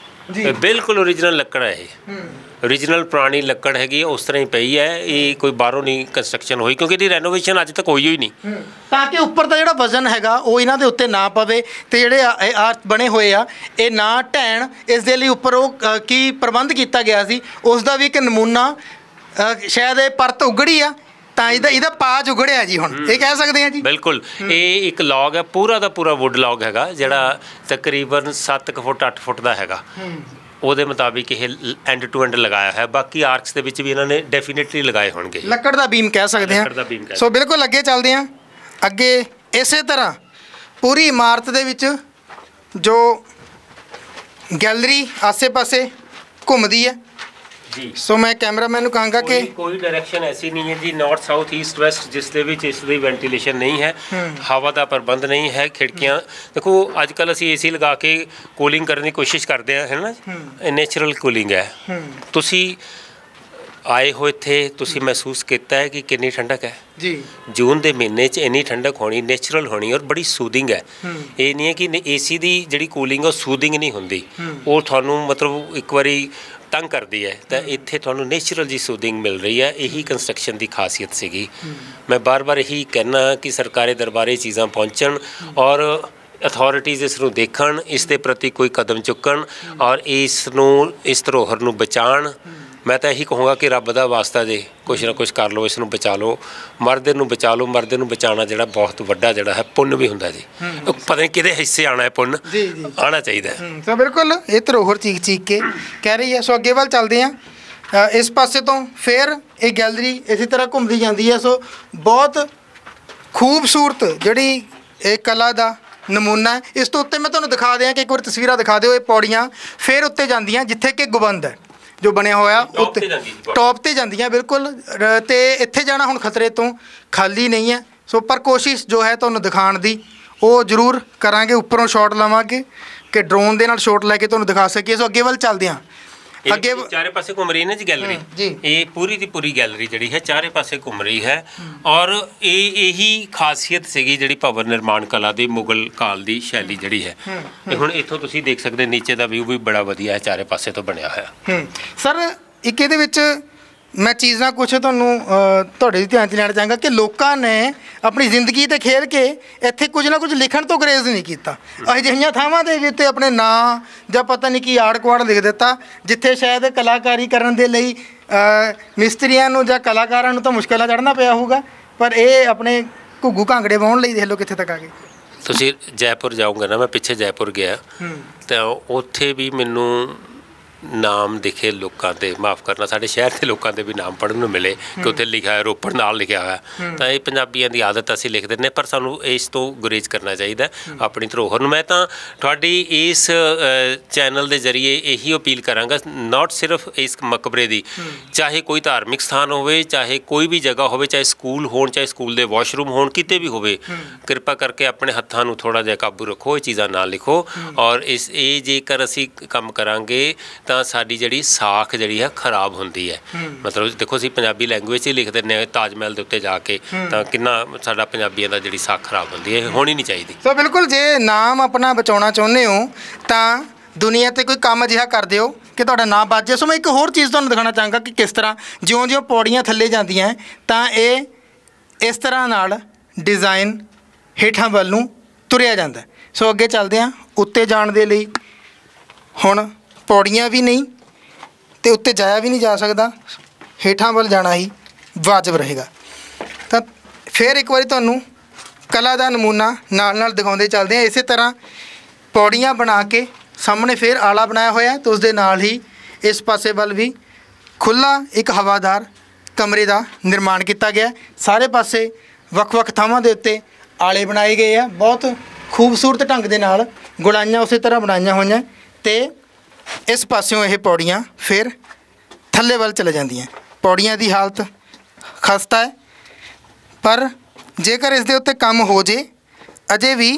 ਇਹ ਬਿਲਕੁਲ ਓਰੀਜਨਲ ਲੱਕੜ ਹੈ। ਇਹ ਓਰੀਜਨਲ ਪੁਰਾਣੀ ਲੱਕੜ ਹੈਗੀ, ਉਸ ਤਰ੍ਹਾਂ ਹੀ ਪਈ ਹੈ। ਇਹ ਕੋਈ ਬਾਹਰੋਂ ਨਹੀਂ ਕੰਸਟਰਕਸ਼ਨ ਹੋਈ, ਕਿਉਂਕਿ ਇਹਦੀ ਰੈਨੋਵੇਸ਼ਨ ਅੱਜ ਤੱਕ ਹੋਈ ਹੋਈ ਨਹੀਂ,
ਤਾਂ ਕਿ ਉੱਪਰ ਦਾ ਜਿਹੜਾ ਵਜ਼ਨ ਹੈਗਾ ਉਹ ਇਹਨਾਂ ਦੇ ਉੱਤੇ ਨਾ ਪਵੇ, ਤੇ ਜਿਹੜੇ ਆਰਚ ਬਣੇ ਹੋਏ ਆ ਇਹ ਨਾ ਢਹਿਣ। ਇਸ ਦੇ ਲਈ ਉੱਪਰ ਉਹ ਕੀ ਪ੍ਰਬੰਧ ਕੀਤਾ ਗਿਆ ਸੀ, ਉਸ ਦਾ ਵੀ ਇੱਕ ਨਮੂਨਾ। ਸ਼ਾਇਦ ਇਹ ਪਰਤ ਉਗੜੀ ਆ ਤਾਂ ਇਹਦਾ ਪਾਜ ਉਗੜਿਆ ਜੀ, ਹੁਣ ਇਹ ਕਹਿ ਸਕਦੇ ਹਾਂ ਜੀ।
ਬਿਲਕੁਲ, ਇਹ ਇੱਕ ਲੌਗ ਹੈ, ਪੂਰਾ ਦਾ ਪੂਰਾ ਵੁੱਡ ਲੌਗ ਹੈਗਾ, ਜਿਹੜਾ ਤਕਰੀਬਨ 7 ਫੁੱਟ 8 ਫੁੱਟ ਦਾ ਹੈਗਾ। ਉਹਦੇ ਮੁਤਾਬਿਕ ਇਹ ਐਂਡ ਟੂ ਐਂਡ ਲਗਾਇਆ ਹੈ। ਬਾਕੀ ਆਰਕਸ ਦੇ ਵਿੱਚ ਵੀ ਇਹਨਾਂ ਨੇ ਡੈਫੀਨੇਟਲੀ ਲਗਾਏ ਹੋਣਗੇ।
ਲੱਕੜ ਦਾ ਬੀਮ ਕਹਿ ਸਕਦੇ ਹਾਂ। ਸੋ ਬਿਲਕੁਲ ਅੱਗੇ ਚੱਲਦੇ ਹਾਂ। ਅੱਗੇ ਇਸੇ ਤਰ੍ਹਾਂ ਪੂਰੀ ਇਮਾਰਤ ਦੇ ਵਿੱਚ ਜੋ ਗੈਲਰੀ ਆਸੇ-ਪਾਸੇ ਘੁੰਮਦੀ ਹੈ
ਜੀ।
ਸੋ ਮੈਂ ਕੈਮਰਾਮੈਨ ਨੂੰ ਕਹਾਂਗਾ ਕਿ
ਕੋਈ ਡਾਇਰੈਕਸ਼ਨ ਐਸੀ ਨਹੀਂ ਹੈ ਜੀ, ਨਾਰਥ ਸਾਊਥ ਈਸਟ ਵੈਸਟ, ਜਿਸ ਦੇ ਵਿੱਚ ਇਸ ਦੀ ਵੈਂਟੀਲੇਸ਼ਨ ਨਹੀਂ ਹੈ, ਹਵਾ ਦਾ ਪ੍ਰਬੰਧ ਨਹੀਂ ਹੈ। ਖਿੜਕੀਆਂ ਦੇਖੋ, ਅੱਜ ਕੱਲ੍ਹ ਅਸੀਂ ਏਸੀ ਲਗਾ ਕੇ ਕੂਲਿੰਗ ਕਰਨ ਦੀ ਕੋਸ਼ਿਸ਼ ਕਰਦੇ ਹਾਂ, ਹੈ ਨਾ। ਇਹ ਨੇਚਰਲ ਕੂਲਿੰਗ ਹੈ। ਤੁਸੀਂ ਆਏ ਹੋ ਇੱਥੇ, ਤੁਸੀਂ ਮਹਿਸੂਸ ਕੀਤਾ ਹੈ ਕਿ ਕਿੰਨੀ ਠੰਡਕ ਹੈ ਜੀ। ਜੂਨ ਦੇ ਮਹੀਨੇ 'ਚ ਇੰਨੀ ਠੰਡਕ ਹੋਣੀ, ਨੇਚਰਲ ਹੋਣੀ, ਔਰ ਬੜੀ ਸੂਦਿੰਗ ਹੈ। ਇਹ ਨਹੀਂ ਹੈ ਕਿ ਏਸੀ ਦੀ ਜਿਹੜੀ ਕੂਲਿੰਗ ਉਹ ਸੂਦਿੰਗ ਨਹੀਂ ਹੁੰਦੀ, ਉਹ ਤੁਹਾਨੂੰ ਮਤਲਬ ਇੱਕ ਵਾਰੀ ਤੰਗ ਕਰਦੀ ਹੈ। ਤਾਂ ਇੱਥੇ ਤੁਹਾਨੂੰ ਨੇਚਰਲ ਜੀ ਸੂਦਿੰਗ ਮਿਲ ਰਹੀ ਹੈ। ਇਹੀ ਕੰਸਟਰਕਸ਼ਨ ਦੀ ਖਾਸੀਅਤ ਸੀਗੀ। ਮੈਂ ਬਾਰ-ਬਾਰ ਇਹੀ ਕਹਿਣਾ ਕਿ ਸਰਕਾਰੀ ਦਰਬਾਰੇ ਚੀਜ਼ਾਂ ਪਹੁੰਚਣ ਔਰ ਅਥਾਰਟੀਜ਼ ਇਸ ਨੂੰ ਦੇਖਣ, ਇਸ ਦੇ ਪ੍ਰਤੀ ਕੋਈ ਕਦਮ ਚੁੱਕਣ ਔਰ ਇਸ ਧਰੋਹਰ ਨੂੰ ਬਚਾਉਣ। ਮੈਂ ਤਾਂ ਇਹੀ ਕਹੂੰਗਾ ਕਿ ਰੱਬ ਦਾ ਵਾਸਤਾ ਜੇ ਕੁਛ ਨਾ ਕੁਛ ਕਰ ਲਓ, ਇਸ ਨੂੰ ਬਚਾ ਲਓ, ਮਰਦ ਨੂੰ ਬਚਾ ਲਓ। ਮਰਦ ਨੂੰ ਬਚਾਉਣਾ ਜਿਹੜਾ ਬਹੁਤ ਵੱਡਾ ਜਿਹੜਾ ਹੈ ਪੁੰਨ ਵੀ ਹੁੰਦਾ ਜੀ। ਪਤਾ ਨਹੀਂ ਕਿਹਦੇ ਹਿੱਸੇ ਆਉਣਾ ਹੈ ਪੁੰਨ, ਆਉਣਾ ਚਾਹੀਦਾ।
ਸੋ ਬਿਲਕੁਲ ਇਹ ਧਰੋਹਰ ਚੀਕ ਕੇ ਕਹਿ ਰਹੀ ਹੈ। ਸੋ ਅੱਗੇ ਵੱਲ ਚੱਲਦੇ ਹਾਂ। ਇਸ ਪਾਸੇ ਤੋਂ ਫਿਰ ਇਹ ਗੈਲਰੀ ਇਸੇ ਤਰ੍ਹਾਂ ਘੁੰਮਦੀ ਜਾਂਦੀ ਹੈ। ਸੋ ਬਹੁਤ ਖੂਬਸੂਰਤ ਜਿਹੜੀ ਇਹ ਕਲਾ ਦਾ ਨਮੂਨਾ ਹੈ। ਇਸ ਤੋਂ ਉੱਤੇ ਮੈਂ ਤੁਹਾਨੂੰ ਦਿਖਾ ਦਿਆਂ ਕਿ ਇੱਕ ਵਾਰ ਤਸਵੀਰਾਂ ਦਿਖਾ ਦਿਓ। ਇਹ ਪੌੜੀਆਂ ਫਿਰ ਉੱਤੇ ਜਾਂਦੀਆਂ ਜਿੱਥੇ ਕਿ ਗੁੰਬਦ ਹੈ। ਜੋ ਬਣਿਆ ਹੋਇਆ
Top ਤੇ ਜਾਂਦੀ ਜੀ।
ਟੌਪ ਤੇ ਜਾਂਦੀਆਂ ਬਿਲਕੁਲ। ਤੇ ਇੱਥੇ ਜਾਣਾ ਹੁਣ ਖਤਰੇ ਤੋਂ ਖਾਲੀ ਨਹੀਂ ਹੈ। ਸੋ ਪਰ ਕੋਸ਼ਿਸ਼ ਜੋ ਹੈ ਤੁਹਾਨੂੰ ਦਿਖਾਉਣ ਦੀ ਉਹ ਜ਼ਰੂਰ ਕਰਾਂਗੇ। ਉੱਪਰੋਂ ਸ਼ਾਟ ਲਵਾਂਗੇ ਕਿ ਡਰੋਨ ਦੇ ਨਾਲ ਸ਼ਾਟ ਲੈ ਕੇ ਤੁਹਾਨੂੰ ਦਿਖਾ ਸਕੀਏ। ਸੋ ਅੱਗੇ ਵੱਲ ਚੱਲਦੇ ਹਾਂ। ਅੱਗੇ
ਚਾਰੇ ਪਾਸੇ ਘੁੰਮ ਰਹੀ ਹੈ ਨਾ ਜੀ ਗੈਲਰੀ
ਜੀ।
ਇਹ ਪੂਰੀ ਦੀ ਪੂਰੀ ਗੈਲਰੀ ਜਿਹੜੀ ਹੈ ਚਾਰੇ ਪਾਸੇ ਘੁੰਮ ਰਹੀ ਹੈ ਔਰ ਇਹੀ ਖਾਸੀਅਤ ਸੀਗੀ ਜਿਹੜੀ ਭਵਨ ਨਿਰਮਾਣ ਕਲਾ ਦੀ ਮੁਗਲ ਕਾਲ ਦੀ ਸ਼ੈਲੀ ਜਿਹੜੀ ਹੈ। ਇਹ ਹੁਣ ਇੱਥੋਂ ਤੁਸੀਂ ਦੇਖ ਸਕਦੇ ਨੀਚੇ ਦਾ ਵਿਊ ਵੀ ਬੜਾ ਵਧੀਆ ਹੈ, ਚਾਰੇ ਪਾਸੇ ਤੋਂ ਬਣਿਆ ਹੋਇਆ।
ਸਰ ਇੱਕ ਇਹਦੇ ਵਿੱਚ ਮੈਂ ਚੀਜ਼ਾਂ ਕੁਛ ਤੁਹਾਨੂੰ ਤੁਹਾਡੇ ਧਿਆਨ 'ਚ ਲੈਣਾ ਚਾਹਾਂਗਾ ਕਿ ਲੋਕਾਂ ਨੇ ਆਪਣੀ ਜ਼ਿੰਦਗੀ 'ਤੇ ਖੇਲ ਕੇ ਇੱਥੇ ਕੁਝ ਨਾ ਕੁਝ ਲਿਖਣ ਤੋਂ ਗਰੇਜ਼ ਨਹੀਂ ਕੀਤਾ। ਅਜਿਹੀਆਂ ਥਾਵਾਂ ਦੇ ਉੱਤੇ ਆਪਣੇ ਨਾਂ ਜਾਂ ਪਤਾ ਨਹੀਂ ਕੀ ਆੜ ਕੁਆੜ ਲਿਖ ਦਿੱਤਾ ਜਿੱਥੇ ਸ਼ਾਇਦ ਕਲਾਕਾਰੀ ਕਰਨ ਦੇ ਲਈ ਮਿਸਤਰੀਆਂ ਨੂੰ ਜਾਂ ਕਲਾਕਾਰਾਂ ਨੂੰ ਤਾਂ ਮੁਸ਼ਕਿਲਾਂ ਚੜ੍ਹਨਾ ਪਿਆ ਹੋਊਗਾ, ਪਰ ਇਹ ਆਪਣੇ ਘੁੱਗੂ ਘਾਂਗੜੇ ਵਾਹੁਣ ਲਈ ਦੇਖ ਲਓ ਕਿੱਥੇ ਤੱਕ ਆ ਗਏ।
ਤੁਸੀਂ ਜੈਪੁਰ ਜਾਓਗੇ ਨਾ, ਮੈਂ ਪਿੱਛੇ ਜੈਪੁਰ ਗਿਆ ਤਾਂ ਉੱਥੇ ਵੀ ਮੈਨੂੰ ਨਾਮ ਦਿਖੇ ਲੋਕਾਂ ਦੇ, ਮਾਫ ਕਰਨਾ ਸਾਡੇ ਸ਼ਹਿਰ ਦੇ ਲੋਕਾਂ ਦੇ ਵੀ ਨਾਮ ਪੜ੍ਹਨ ਨੂੰ ਮਿਲੇ ਕਿ ਉੱਥੇ ਲਿਖਿਆ ਹੈ ਰੋਪੜ ਨਾਲ ਲਿਖਿਆ ਹੋਇਆ। ਤਾਂ ਇਹ ਪੰਜਾਬੀਆਂ ਦੀ ਆਦਤ ਅਸੀਂ ਲਿਖ ਦਿੰਦੇ, ਪਰ ਸਾਨੂੰ ਇਸ ਤੋਂ ਗੁਰੇਜ਼ ਕਰਨਾ ਚਾਹੀਦਾ ਆਪਣੀ ਧਰੋਹਰ ਨੂੰ। ਮੈਂ ਤਾਂ ਤੁਹਾਡੀ ਇਸ ਚੈਨਲ ਦੇ ਜ਼ਰੀਏ ਇਹੀ ਅਪੀਲ ਕਰਾਂਗਾ, ਨਾਟ ਸਿਰਫ ਇਸ ਮਕਬਰੇ ਦੀ, ਚਾਹੇ ਕੋਈ ਧਾਰਮਿਕ ਸਥਾਨ ਹੋਵੇ, ਚਾਹੇ ਕੋਈ ਵੀ ਜਗ੍ਹਾ ਹੋਵੇ, ਚਾਹੇ ਸਕੂਲ ਹੋਣ, ਚਾਹੇ ਸਕੂਲ ਦੇ ਵਾਸ਼ਰੂਮ ਹੋਣ, ਕਿਤੇ ਵੀ ਹੋਵੇ, ਕਿਰਪਾ ਕਰਕੇ ਆਪਣੇ ਹੱਥਾਂ ਨੂੰ ਥੋੜ੍ਹਾ ਜਿਹਾ ਕਾਬੂ ਰੱਖੋ, ਇਹ ਚੀਜ਼ਾਂ ਨਾ ਲਿਖੋ। ਔਰ ਇਹ ਜੇਕਰ ਅਸੀਂ ਕੰਮ ਕਰਾਂਗੇ ਤਾਂ ਸਾਡੀ ਜਿਹੜੀ ਸਾਖ ਜਿਹੜੀ ਹੈ ਖਰਾਬ ਹੁੰਦੀ ਹੈ। ਮਤਲਬ ਦੇਖੋ ਅਸੀਂ ਪੰਜਾਬੀ ਲੈਂਗੁਏਜ 'ਚ ਹੀ ਲਿਖ ਦਿੰਦੇ ਹਾਂ ਤਾਜ ਮਹਿਲ ਦੇ ਉੱਤੇ ਜਾ ਕੇ, ਤਾਂ ਕਿੰਨਾ ਸਾਡਾ ਪੰਜਾਬੀਆਂ ਦਾ ਜਿਹੜੀ ਸਾਖ ਖਰਾਬ ਹੁੰਦੀ ਹੈ, ਹੋਣੀ ਨਹੀਂ ਚਾਹੀਦੀ।
ਸੋ ਬਿਲਕੁਲ ਜੇ ਨਾਮ ਆਪਣਾ ਬਚਾਉਣਾ ਚਾਹੁੰਦੇ ਹੋ ਤਾਂ ਦੁਨੀਆ 'ਤੇ ਕੋਈ ਕੰਮ ਅਜਿਹਾ ਕਰ ਦਿਓ ਕਿ ਤੁਹਾਡਾ ਨਾਮ ਬਚ ਜਾਏ। ਸੋ ਮੈਂ ਇੱਕ ਹੋਰ ਚੀਜ਼ ਤੁਹਾਨੂੰ ਦਿਖਾਉਣਾ ਚਾਹਾਂਗਾ ਕਿ ਕਿਸ ਤਰ੍ਹਾਂ ਜਿਉਂ-ਜਿਉਂ ਪੌੜੀਆਂ ਥੱਲੇ ਜਾਂਦੀਆਂ ਤਾਂ ਇਹ ਇਸ ਤਰ੍ਹਾਂ ਨਾਲ ਡਿਜ਼ਾਈਨ ਹੇਠਾਂ ਵੱਲ ਨੂੰ ਤੁਰਿਆ ਜਾਂਦਾ। ਸੋ ਅੱਗੇ ਚੱਲਦੇ ਹਾਂ। ਉੱਤੇ ਜਾਣ ਦੇ ਲਈ ਹੁਣ ਪੌੜੀਆਂ ਵੀ ਨਹੀਂ ਅਤੇ ਉੱਤੇ ਜਾਇਆ ਵੀ ਨਹੀਂ ਜਾ ਸਕਦਾ, ਹੇਠਾਂ ਵੱਲ ਜਾਣਾ ਹੀ ਵਾਜਬ ਰਹੇਗਾ। ਤਾਂ ਫਿਰ ਇੱਕ ਵਾਰੀ ਤੁਹਾਨੂੰ ਕਲਾ ਦਾ ਨਮੂਨਾ ਨਾਲ ਨਾਲ ਦਿਖਾਉਂਦੇ ਚੱਲਦੇ ਹਾਂ। ਇਸੇ ਤਰ੍ਹਾਂ ਪੌੜੀਆਂ ਬਣਾ ਕੇ ਸਾਹਮਣੇ ਫਿਰ ਆਲਾ ਬਣਾਇਆ ਹੋਇਆ ਅਤੇ ਉਸ ਦੇ ਨਾਲ ਹੀ ਇਸ ਪਾਸੇ ਵੱਲ ਵੀ ਖੁੱਲ੍ਹਾ ਇੱਕ ਹਵਾਦਾਰ ਕਮਰੇ ਦਾ ਨਿਰਮਾਣ ਕੀਤਾ ਗਿਆ। ਸਾਰੇ ਪਾਸੇ ਵੱਖ-ਵੱਖ ਥਾਵਾਂ ਦੇ ਉੱਤੇ ਆਲੇ ਬਣਾਏ ਗਏ ਆ, ਬਹੁਤ ਖੂਬਸੂਰਤ ਢੰਗ ਦੇ ਨਾਲ ਗੁਲਾਈਆਂ ਉਸੇ ਤਰ੍ਹਾਂ ਬਣਾਈਆਂ ਹੋਈਆਂ ਅਤੇ ਇਸ ਪਾਸਿਓਂ ਇਹ ਪੌੜੀਆਂ ਫਿਰ ਥੱਲੇ ਵੱਲ ਚਲੇ ਜਾਂਦੀਆਂ। ਪੌੜੀਆਂ ਦੀ ਹਾਲਤ ਖਸਤਾ ਹੈ, ਪਰ ਜੇਕਰ ਇਸ ਦੇ ਉੱਤੇ ਕੰਮ ਹੋ ਜੇ ਅਜੇ ਵੀ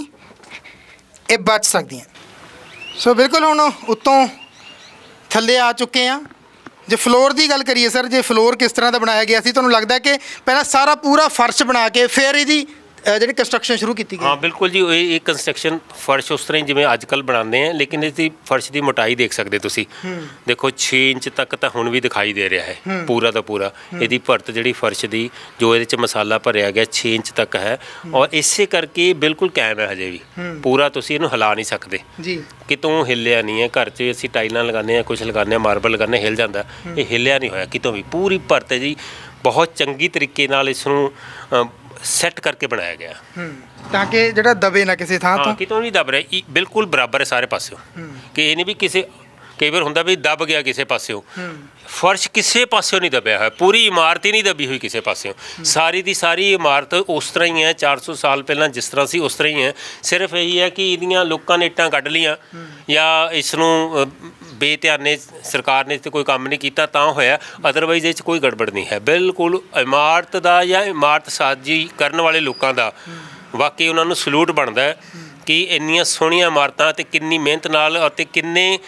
ਇਹ ਬਚ ਸਕਦੀਆਂ। ਸੋ ਬਿਲਕੁਲ ਹੁਣ ਉੱਤੋਂ ਥੱਲੇ ਆ ਚੁੱਕੇ ਹਾਂ। ਜੇ ਫਲੋਰ ਦੀ ਗੱਲ ਕਰੀਏ ਸਰ, ਜੇ ਫਲੋਰ ਕਿਸ ਤਰ੍ਹਾਂ ਦਾ ਬਣਾਇਆ ਗਿਆ ਸੀ, ਤੁਹਾਨੂੰ ਲੱਗਦਾ ਕਿ ਪਹਿਲਾਂ ਸਾਰਾ ਪੂਰਾ ਫਰਸ਼ ਬਣਾ ਕੇ ਫਿਰ ਇਹਦੀ ਜਿਹੜੀ ਕੰਸਟਰਕਸ਼ਨ ਸ਼ੁਰੂ ਕੀਤੀ ਗਈ?
ਹਾਂ ਬਿਲਕੁਲ ਜੀ, ਇਹ ਕੰਸਟਰਕਸ਼ਨ ਫਰਸ਼ ਉਸ ਤਰ੍ਹਾਂ ਹੀ ਜਿਵੇਂ ਅੱਜ ਕੱਲ੍ਹ ਬਣਾਉਂਦੇ ਆ, ਲੇਕਿਨ ਇਸ ਦੀ ਫਰਸ਼ ਦੀ ਮੋਟਾਈ ਦੇਖ ਸਕਦੇ ਤੁਸੀਂ। ਦੇਖੋ 6 ਇੰਚ ਤੱਕ ਤਾਂ ਹੁਣ ਵੀ ਦਿਖਾਈ ਦੇ ਰਿਹਾ ਹੈ ਪੂਰਾ ਦਾ ਪੂਰਾ। ਇਹਦੀ ਭਰਤ ਜਿਹੜੀ ਫਰਸ਼ ਦੀ ਜੋ ਇਹਦੇ 'ਚ ਮਸਾਲਾ ਭਰਿਆ ਗਿਆ 6 ਇੰਚ ਤੱਕ ਹੈ, ਔਰ ਇਸੇ ਕਰਕੇ ਬਿਲਕੁਲ ਕਾਇਮ ਹੈ ਹਜੇ ਵੀ ਪੂਰਾ। ਤੁਸੀਂ ਇਹਨੂੰ ਹਿਲਾ ਨਹੀਂ ਸਕਦੇ ਜੀ, ਕਿਤੋਂ ਹਿੱਲਿਆ ਨਹੀਂ ਹੈ। ਘਰ 'ਚ ਅਸੀਂ ਟਾਈਲਾਂ ਲਗਾਉਂਦੇ ਹਾਂ, ਕੁਛ ਲਗਾਉਂਦੇ ਹਾਂ, ਮਾਰਬਲ ਲਗਾਉਂਦੇ, ਹਿੱਲ ਜਾਂਦਾ, ਇਹ ਹਿੱਲਿਆ ਨਹੀਂ ਹੋਇਆ ਕਿਤੋਂ ਵੀ। ਪੂਰੀ ਭਰਤ ਹੈ ਜੀ, ਬਹੁਤ ਚੰਗੀ ਤਰੀਕੇ ਨਾਲ ਇਸ ਨੂੰ ਸੈੱਟ ਕਰਕੇ ਬਣਾਇਆ ਗਿਆ
ਤਾਂ ਕਿ ਜਿਹੜਾ ਦਬੇ ਨਾ ਕਿਸੇ ਥਾਂ ਤੋਂ,
ਕਿਤੋਂ ਨਹੀਂ ਦਬ ਰਿਹਾ, ਬਿਲਕੁਲ ਬਰਾਬਰ ਹੈ ਸਾਰੇ ਪਾਸਿਓਂ। ਕਿ ਇਹ ਨਹੀਂ ਵੀ ਕਿਸੇ ਕਈ ਵਾਰ ਹੁੰਦਾ ਵੀ ਦਬ ਗਿਆ ਕਿਸੇ ਪਾਸਿਓਂ, ਫਰਸ਼ ਕਿਸੇ ਪਾਸਿਓਂ ਨਹੀਂ ਦਬਿਆ ਹੋਇਆ, ਪੂਰੀ ਇਮਾਰਤ ਹੀ ਨਹੀਂ ਦਬੀ ਹੋਈ ਕਿਸੇ ਪਾਸਿਓਂ। ਸਾਰੀ ਦੀ ਸਾਰੀ ਇਮਾਰਤ ਉਸ ਤਰ੍ਹਾਂ ਹੀ ਹੈ, 400 ਸਾਲ ਪਹਿਲਾਂ ਜਿਸ ਤਰ੍ਹਾਂ ਸੀ ਉਸ ਤਰ੍ਹਾਂ ਹੀ ਹੈ। ਸਿਰਫ ਇਹੀ ਹੈ ਕਿ ਇਹਦੀਆਂ ਲੋਕਾਂ ਨੇ ਇੱਟਾਂ ਕੱਢ ਲਈਆਂ ਜਾਂ ਇਸ ਨੂੰ ਬੇਧਿਆਨੇ ਸਰਕਾਰ ਨੇ ਇਸ 'ਤੇ ਕੋਈ ਕੰਮ ਨਹੀਂ ਕੀਤਾ ਤਾਂ ਹੋਇਆ, ਅਦਰਵਾਈਜ਼ ਇਹ 'ਚ ਕੋਈ ਗੜਬੜ ਨਹੀਂ ਹੈ। ਬਿਲਕੁਲ ਇਮਾਰਤ ਦਾ ਜਾਂ ਇਮਾਰਤ ਸਾਜੀ ਕਰਨ ਵਾਲੇ ਲੋਕਾਂ ਦਾ ਵਾਕਈ ਉਹਨਾਂ ਨੂੰ ਸਲੂਟ ਬਣਦਾ ਕਿ ਇੰਨੀਆਂ ਸੋਹਣੀਆਂ ਇਮਾਰਤਾਂ ਅਤੇ ਕਿੰਨੀ ਮਿਹਨਤ ਨਾਲ ਅਤੇ ਕਿੰਨੇ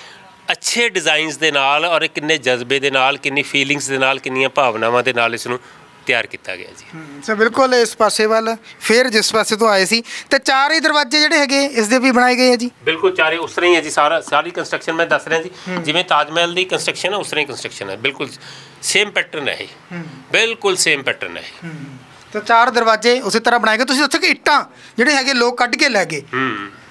ਅੱਛੇ ਡਿਜ਼ਾਈਨਸ ਦੇ ਨਾਲ ਔਰ ਕਿੰਨੇ ਜਜ਼ਬੇ ਦੇ ਨਾਲ, ਕਿੰਨੀ ਫੀਲਿੰਗਸ ਦੇ ਨਾਲ, ਕਿੰਨੀਆਂ ਭਾਵਨਾਵਾਂ ਦੇ ਨਾਲ ਇਸ ਨੂੰ ਤਿਆਰ ਕੀਤਾ ਗਿਆ ਜੀ।
ਸੋ ਬਿਲਕੁਲ ਇਸ ਪਾਸੇ ਵੱਲ ਫਿਰ ਜਿਸ ਪਾਸੇ ਤੋਂ ਆਏ ਸੀ ਤੇ 4 ਹੀ ਦਰਵਾਜ਼ੇ ਜਿਹੜੇ ਹੈਗੇ ਇਸ ਦੇ ਵੀ ਬਣਾਏ ਗਏ ਆ ਜੀ।
ਬਿਲਕੁਲ ਚਾਰੇ ਉਸ ਤਰ੍ਹਾਂ ਹੀ ਹੈ ਜੀ, ਸਾਰੀ ਕੰਸਟਰਕਸ਼ਨ ਮੈਂ ਦੱਸ ਰਿਹਾ ਜੀ, ਜਿਵੇਂ ਤਾਜ ਮਹਿਲ ਦੀ ਕੰਸਟਰਕਸ਼ਨ ਹੈ ਉਸ ਤਰ੍ਹਾਂ ਹੀ ਕੰਸਟਰਕਸ਼ਨ ਹੈ, ਬਿਲਕੁਲ ਸੇਮ ਪੈਟਰਨ ਹੈ ਇਹ, ਬਿਲਕੁਲ ਸੇਮ ਪੈਟਰਨ ਹੈ।
ਤਾਂ 4 ਦਰਵਾਜ਼ੇ ਉਸੇ ਤਰ੍ਹਾਂ ਬਣਾਏ ਗਏ। ਤੁਸੀਂ ਉੱਥੇ ਕਿ ਇੱਟਾਂ ਜਿਹੜੇ ਹੈਗੇ ਲੋਕ ਕੱਢ ਕੇ ਲੈ ਗਏ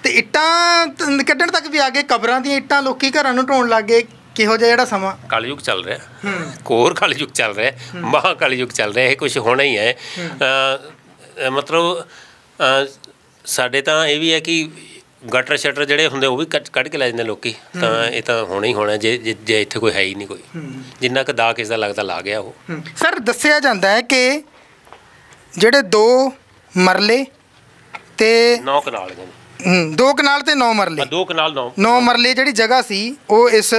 ਤੇ ਇੱਟਾਂ ਕੱਢਣ ਤੱਕ ਵੀ ਆ ਗਏ, ਕਬਰਾਂ ਦੀਆਂ ਇੱਟਾਂ ਲੋਕੀ ਘਰਾਂ ਨੂੰ ਢੋਣ ਲੱਗ ਗਏ। ਕਿਹੋ ਜਿਹਾ ਜਿਹੜਾ ਸਮਾਂ
ਕਲਯੁਗ ਚੱਲ ਰਿਹਾ, ਘੋਰ ਕਲਯੁਗ ਚੱਲ ਰਿਹਾ, ਮਹਾਂ ਕਲਯੁਗ ਚੱਲ ਰਿਹਾ, ਇਹ ਕੁਛ ਹੋਣਾ ਹੀ ਹੈ। ਮਤਲਬ ਸਾਡੇ ਤਾਂ ਇਹ ਵੀ ਹੈ ਕਿ ਗਟਰ ਸ਼ਟਰ ਜਿਹੜੇ ਹੁੰਦੇ ਉਹ ਵੀ ਕੱਢ ਕੇ ਲੈ ਜਾਂਦੇ ਲੋਕੀ, ਤਾਂ ਇਹ ਤਾਂ ਹੋਣਾ ਹੀ ਹੋਣਾ ਜੇ ਇੱਥੇ ਕੋਈ ਹੈ ਹੀ ਨਹੀਂ ਕੋਈ। ਜਿੰਨਾ ਕੁ ਦਾ ਕਿਸ ਦਾ ਲੱਗਦਾ ਲਾ ਗਿਆ ਉਹ।
ਸਰ ਦੱਸਿਆ ਜਾਂਦਾ ਹੈ ਕਿ ਜਿਹੜੇ 2 ਮਰਲੇ ਤੇ
9 ਕਨਾਲ
2 ਕਨਾਲ ਤੇ 9 ਮਰਲੇ,
2 ਕਨਾਲ
9 ਮਰਲੇ ਜਿਹੜੀ ਜਗ੍ਹਾ ਸੀ ਉਹ ਇਸ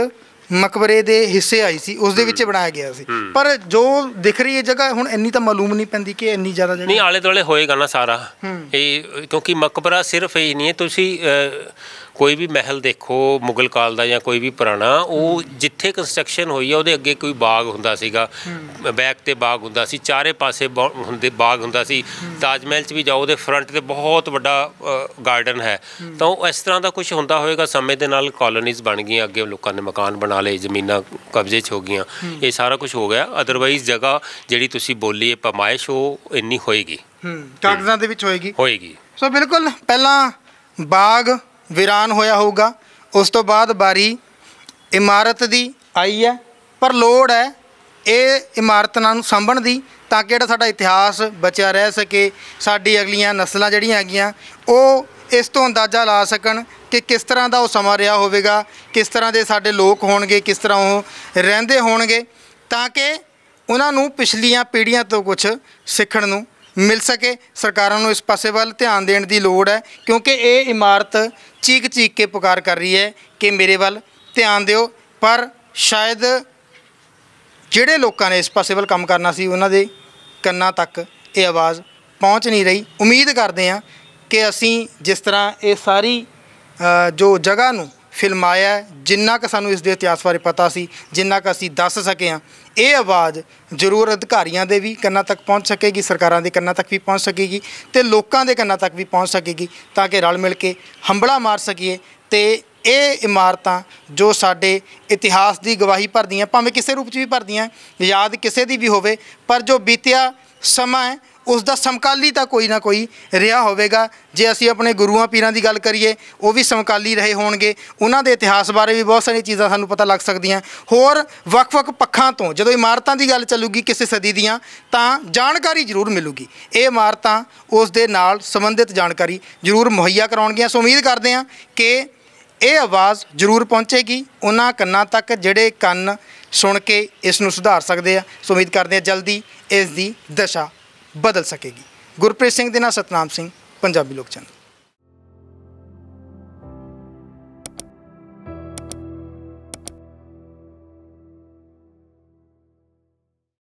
ਮਕਬਰੇ ਦੇ ਹਿੱਸੇ ਆਈ ਸੀ ਉਸ ਦੇ ਵਿੱਚ ਬਣਾਇਆ ਗਿਆ ਸੀ। ਪਰ ਜੋ ਦਿਖ ਰਹੀ ਹੈ ਜਗ੍ਹਾ ਹੁਣ ਇੰਨੀ ਤਾਂ ਮਾਲੂਮ ਨਹੀਂ ਪੈਂਦੀ ਕਿ ਇੰਨੀ ਜ਼ਿਆਦਾ
ਨਹੀਂ ਆਲੇ ਦੁਆਲੇ ਹੋਏਗਾ ਨਾ ਸਾਰਾ ਇਹ, ਕਿਉਂਕਿ ਮਕਬਰਾ ਸਿਰਫ ਇਹ ਨਹੀਂ ਹੈ। ਤੁਸੀਂ ਕੋਈ ਵੀ ਮਹਿਲ ਦੇਖੋ ਮੁਗਲ ਕਾਲ ਦਾ ਜਾਂ ਕੋਈ ਵੀ ਪੁਰਾਣਾ, ਉਹ ਜਿੱਥੇ ਕੰਸਟਰਕਸ਼ਨ ਹੋਈ ਹੈ ਉਹਦੇ ਅੱਗੇ ਕੋਈ ਬਾਗ ਹੁੰਦਾ ਸੀਗਾ, ਬੈਕ 'ਤੇ ਬਾਗ ਹੁੰਦਾ ਸੀ, ਚਾਰੇ ਪਾਸੇ ਹੁੰਦੇ ਬਾਗ ਹੁੰਦਾ ਸੀ। ਤਾਜ ਮਹਿਲ 'ਚ ਵੀ ਜਾਓ ਉਹਦੇ ਫਰੰਟ 'ਤੇ ਬਹੁਤ ਵੱਡਾ ਗਾਰਡਨ ਹੈ। ਤਾਂ ਉਹ ਇਸ ਤਰ੍ਹਾਂ ਦਾ ਕੁਛ ਹੁੰਦਾ ਹੋਏਗਾ। ਸਮੇਂ ਦੇ ਨਾਲ ਕਾਲੋਨੀਜ਼ ਬਣ ਗਈਆਂ, ਅੱਗੇ ਲੋਕਾਂ ਨੇ ਮਕਾਨ ਬਣਾ ਲਏ, ਜ਼ਮੀਨਾਂ ਕਬਜ਼ੇ 'ਚ ਹੋ ਗਈਆਂ, ਇਹ ਸਾਰਾ ਕੁਛ ਹੋ ਗਿਆ। ਅਦਰਵਾਈਜ਼ ਜਗ੍ਹਾ ਜਿਹੜੀ ਤੁਸੀਂ ਬੋਲੀ ਹੈ ਪਮਾਇਸ਼, ਉਹ ਇੰਨੀ ਹੋਏਗੀ,
ਕਾਗਜ਼ਾਂ ਦੇ ਵਿੱਚ ਹੋਏਗੀ। ਸੋ ਬਿਲਕੁਲ ਪਹਿਲਾਂ ਬਾਗ ਵੀਰਾਨ ਹੋਇਆ ਹੋਊਗਾ, ਉਸ ਤੋਂ ਬਾਅਦ ਬਾਰੀ ਇਮਾਰਤ ਦੀ ਆਈ ਹੈ। ਪਰ ਲੋੜ ਹੈ ਇਹ ਇਮਾਰਤਾਂ ਨੂੰ ਸਾਂਭਣ ਦੀ, ਤਾਂ ਕਿ ਜਿਹੜਾ ਸਾਡਾ ਇਤਿਹਾਸ ਬਚਿਆ ਰਹਿ ਸਕੇ। ਸਾਡੀ ਅਗਲੀਆਂ ਨਸਲਾਂ ਜਿਹੜੀਆਂ ਹੈਗੀਆਂ ਉਹ ਇਸ ਤੋਂ ਅੰਦਾਜ਼ਾ ਲਾ ਸਕਣ ਕਿ ਕਿਸ ਤਰ੍ਹਾਂ ਦਾ ਉਹ ਸਮਾਂ ਰਿਹਾ ਹੋਵੇਗਾ, ਕਿਸ ਤਰ੍ਹਾਂ ਦੇ ਸਾਡੇ ਲੋਕ ਹੋਣਗੇ, ਕਿਸ ਤਰ੍ਹਾਂ ਉਹ ਰਹਿੰਦੇ ਹੋਣਗੇ, ਤਾਂ ਕਿ ਉਹਨਾਂ ਨੂੰ ਪਿਛਲੀਆਂ ਪੀੜ੍ਹੀਆਂ ਤੋਂ ਕੁਛ ਸਿੱਖਣ ਨੂੰ ਮਿਲ ਸਕੇ। ਸਰਕਾਰਾਂ ਨੂੰ ਇਸ ਪਾਸੇ ਵੱਲ ਧਿਆਨ ਦੇਣ ਦੀ ਲੋੜ ਹੈ, ਕਿਉਂਕਿ ਇਹ ਇਮਾਰਤ ਚੀਕ ਚੀਕ ਕੇ ਪੁਕਾਰ ਕਰ ਰਹੀ ਹੈ ਕਿ ਮੇਰੇ ਵੱਲ ਧਿਆਨ ਦਿਓ। ਪਰ ਸ਼ਾਇਦ ਜਿਹੜੇ ਲੋਕਾਂ ਨੇ ਇਸ ਪਾਸੇ ਵੱਲ ਕੰਮ ਕਰਨਾ ਸੀ ਉਹਨਾਂ ਦੇ ਕੰਨਾਂ ਤੱਕ ਇਹ ਆਵਾਜ਼ ਪਹੁੰਚ ਨਹੀਂ ਰਹੀ। ਉਮੀਦ ਕਰਦੇ ਹਾਂ ਕਿ ਅਸੀਂ ਜਿਸ ਤਰ੍ਹਾਂ ਇਹ ਸਾਰੀ ਜੋ ਜਗ੍ਹਾ ਨੂੰ ਫਿਲਮਾਇਆ, ਜਿੰਨਾ ਕੁ ਸਾਨੂੰ ਇਸ ਦੇ ਇਤਿਹਾਸ ਬਾਰੇ ਪਤਾ ਸੀ, ਜਿੰਨਾ ਕੁ ਅਸੀਂ ਦੱਸ ਸਕੇ ਹਾਂ, ਇਹ ਆਵਾਜ਼ ਜ਼ਰੂਰ ਅਧਿਕਾਰੀਆਂ ਦੇ ਵੀ ਕੰਨਾਂ ਤੱਕ ਪਹੁੰਚ ਸਕੇਗੀ, ਸਰਕਾਰਾਂ ਦੇ ਕੰਨਾਂ ਤੱਕ ਵੀ ਪਹੁੰਚ ਸਕੇਗੀ ਅਤੇ ਲੋਕਾਂ ਦੇ ਕੰਨਾਂ ਤੱਕ ਵੀ ਪਹੁੰਚ ਸਕੇਗੀ, ਤਾਂ ਕਿ ਰਲ ਮਿਲ ਕੇ ਹੰਬਲਾ ਮਾਰ ਸਕੀਏ। ਅਤੇ ਇਹ ਇਮਾਰਤਾਂ ਜੋ ਸਾਡੇ ਇਤਿਹਾਸ ਦੀ ਗਵਾਹੀ ਭਰਦੀਆਂ, ਭਾਵੇਂ ਕਿਸੇ ਰੂਪ 'ਚ ਵੀ ਭਰਦੀਆਂ, ਯਾਦ ਕਿਸੇ ਦੀ ਵੀ ਹੋਵੇ, ਪਰ ਜੋ ਬੀਤਿਆ ਸਮਾਂ ਹੈ ਉਸ ਦਾ ਸਮਕਾਲੀ ਤਾਂ ਕੋਈ ਨਾ ਕੋਈ ਰਿਹਾ ਹੋਵੇਗਾ। ਜੇ ਅਸੀਂ ਆਪਣੇ ਗੁਰੂਆਂ ਪੀਰਾਂ ਦੀ ਗੱਲ ਕਰੀਏ, ਉਹ ਵੀ ਸਮਕਾਲੀ ਰਹੇ ਹੋਣਗੇ, ਉਹਨਾਂ ਦੇ ਇਤਿਹਾਸ ਬਾਰੇ ਵੀ ਬਹੁਤ ਸਾਰੀਆਂ ਚੀਜ਼ਾਂ ਸਾਨੂੰ ਪਤਾ ਲੱਗ ਸਕਦੀਆਂ। ਹੋਰ ਵੱਖ-ਵੱਖ ਪੱਖਾਂ ਤੋਂ ਜਦੋਂ ਇਮਾਰਤਾਂ ਦੀ ਗੱਲ ਚੱਲੂਗੀ ਕਿਸੇ ਸਦੀ ਦੀਆਂ, ਤਾਂ ਜਾਣਕਾਰੀ ਜ਼ਰੂਰ ਮਿਲੂਗੀ। ਇਹ ਇਮਾਰਤਾਂ ਉਸ ਦੇ ਨਾਲ ਸੰਬੰਧਿਤ ਜਾਣਕਾਰੀ ਜ਼ਰੂਰ ਮੁਹੱਈਆ ਕਰਾਉਣਗੀਆਂ। ਸੋ ਉਮੀਦ ਕਰਦੇ ਹਾਂ ਕਿ ਇਹ ਆਵਾਜ਼ ਜ਼ਰੂਰ ਪਹੁੰਚੇਗੀ ਉਹਨਾਂ ਕੰਨਾਂ ਤੱਕ ਜਿਹੜੇ ਕੰਨ ਸੁਣ ਕੇ ਇਸ ਨੂੰ ਸੁਧਾਰ ਸਕਦੇ ਆ। ਸੋ ਉਮੀਦ ਕਰਦੇ ਹਾਂ ਜਲਦੀ ਇਸ ਦੀ ਦਸ਼ਾ ਬਦਲ ਸਕੇਗੀ। ਗੁਰਪ੍ਰੀਤ ਸਿੰਘ ਦੇ ਨਾਲ ਸਤਨਾਮ ਸਿੰਘ, ਪੰਜਾਬੀ ਲੋਕ ਚੈਨਲ।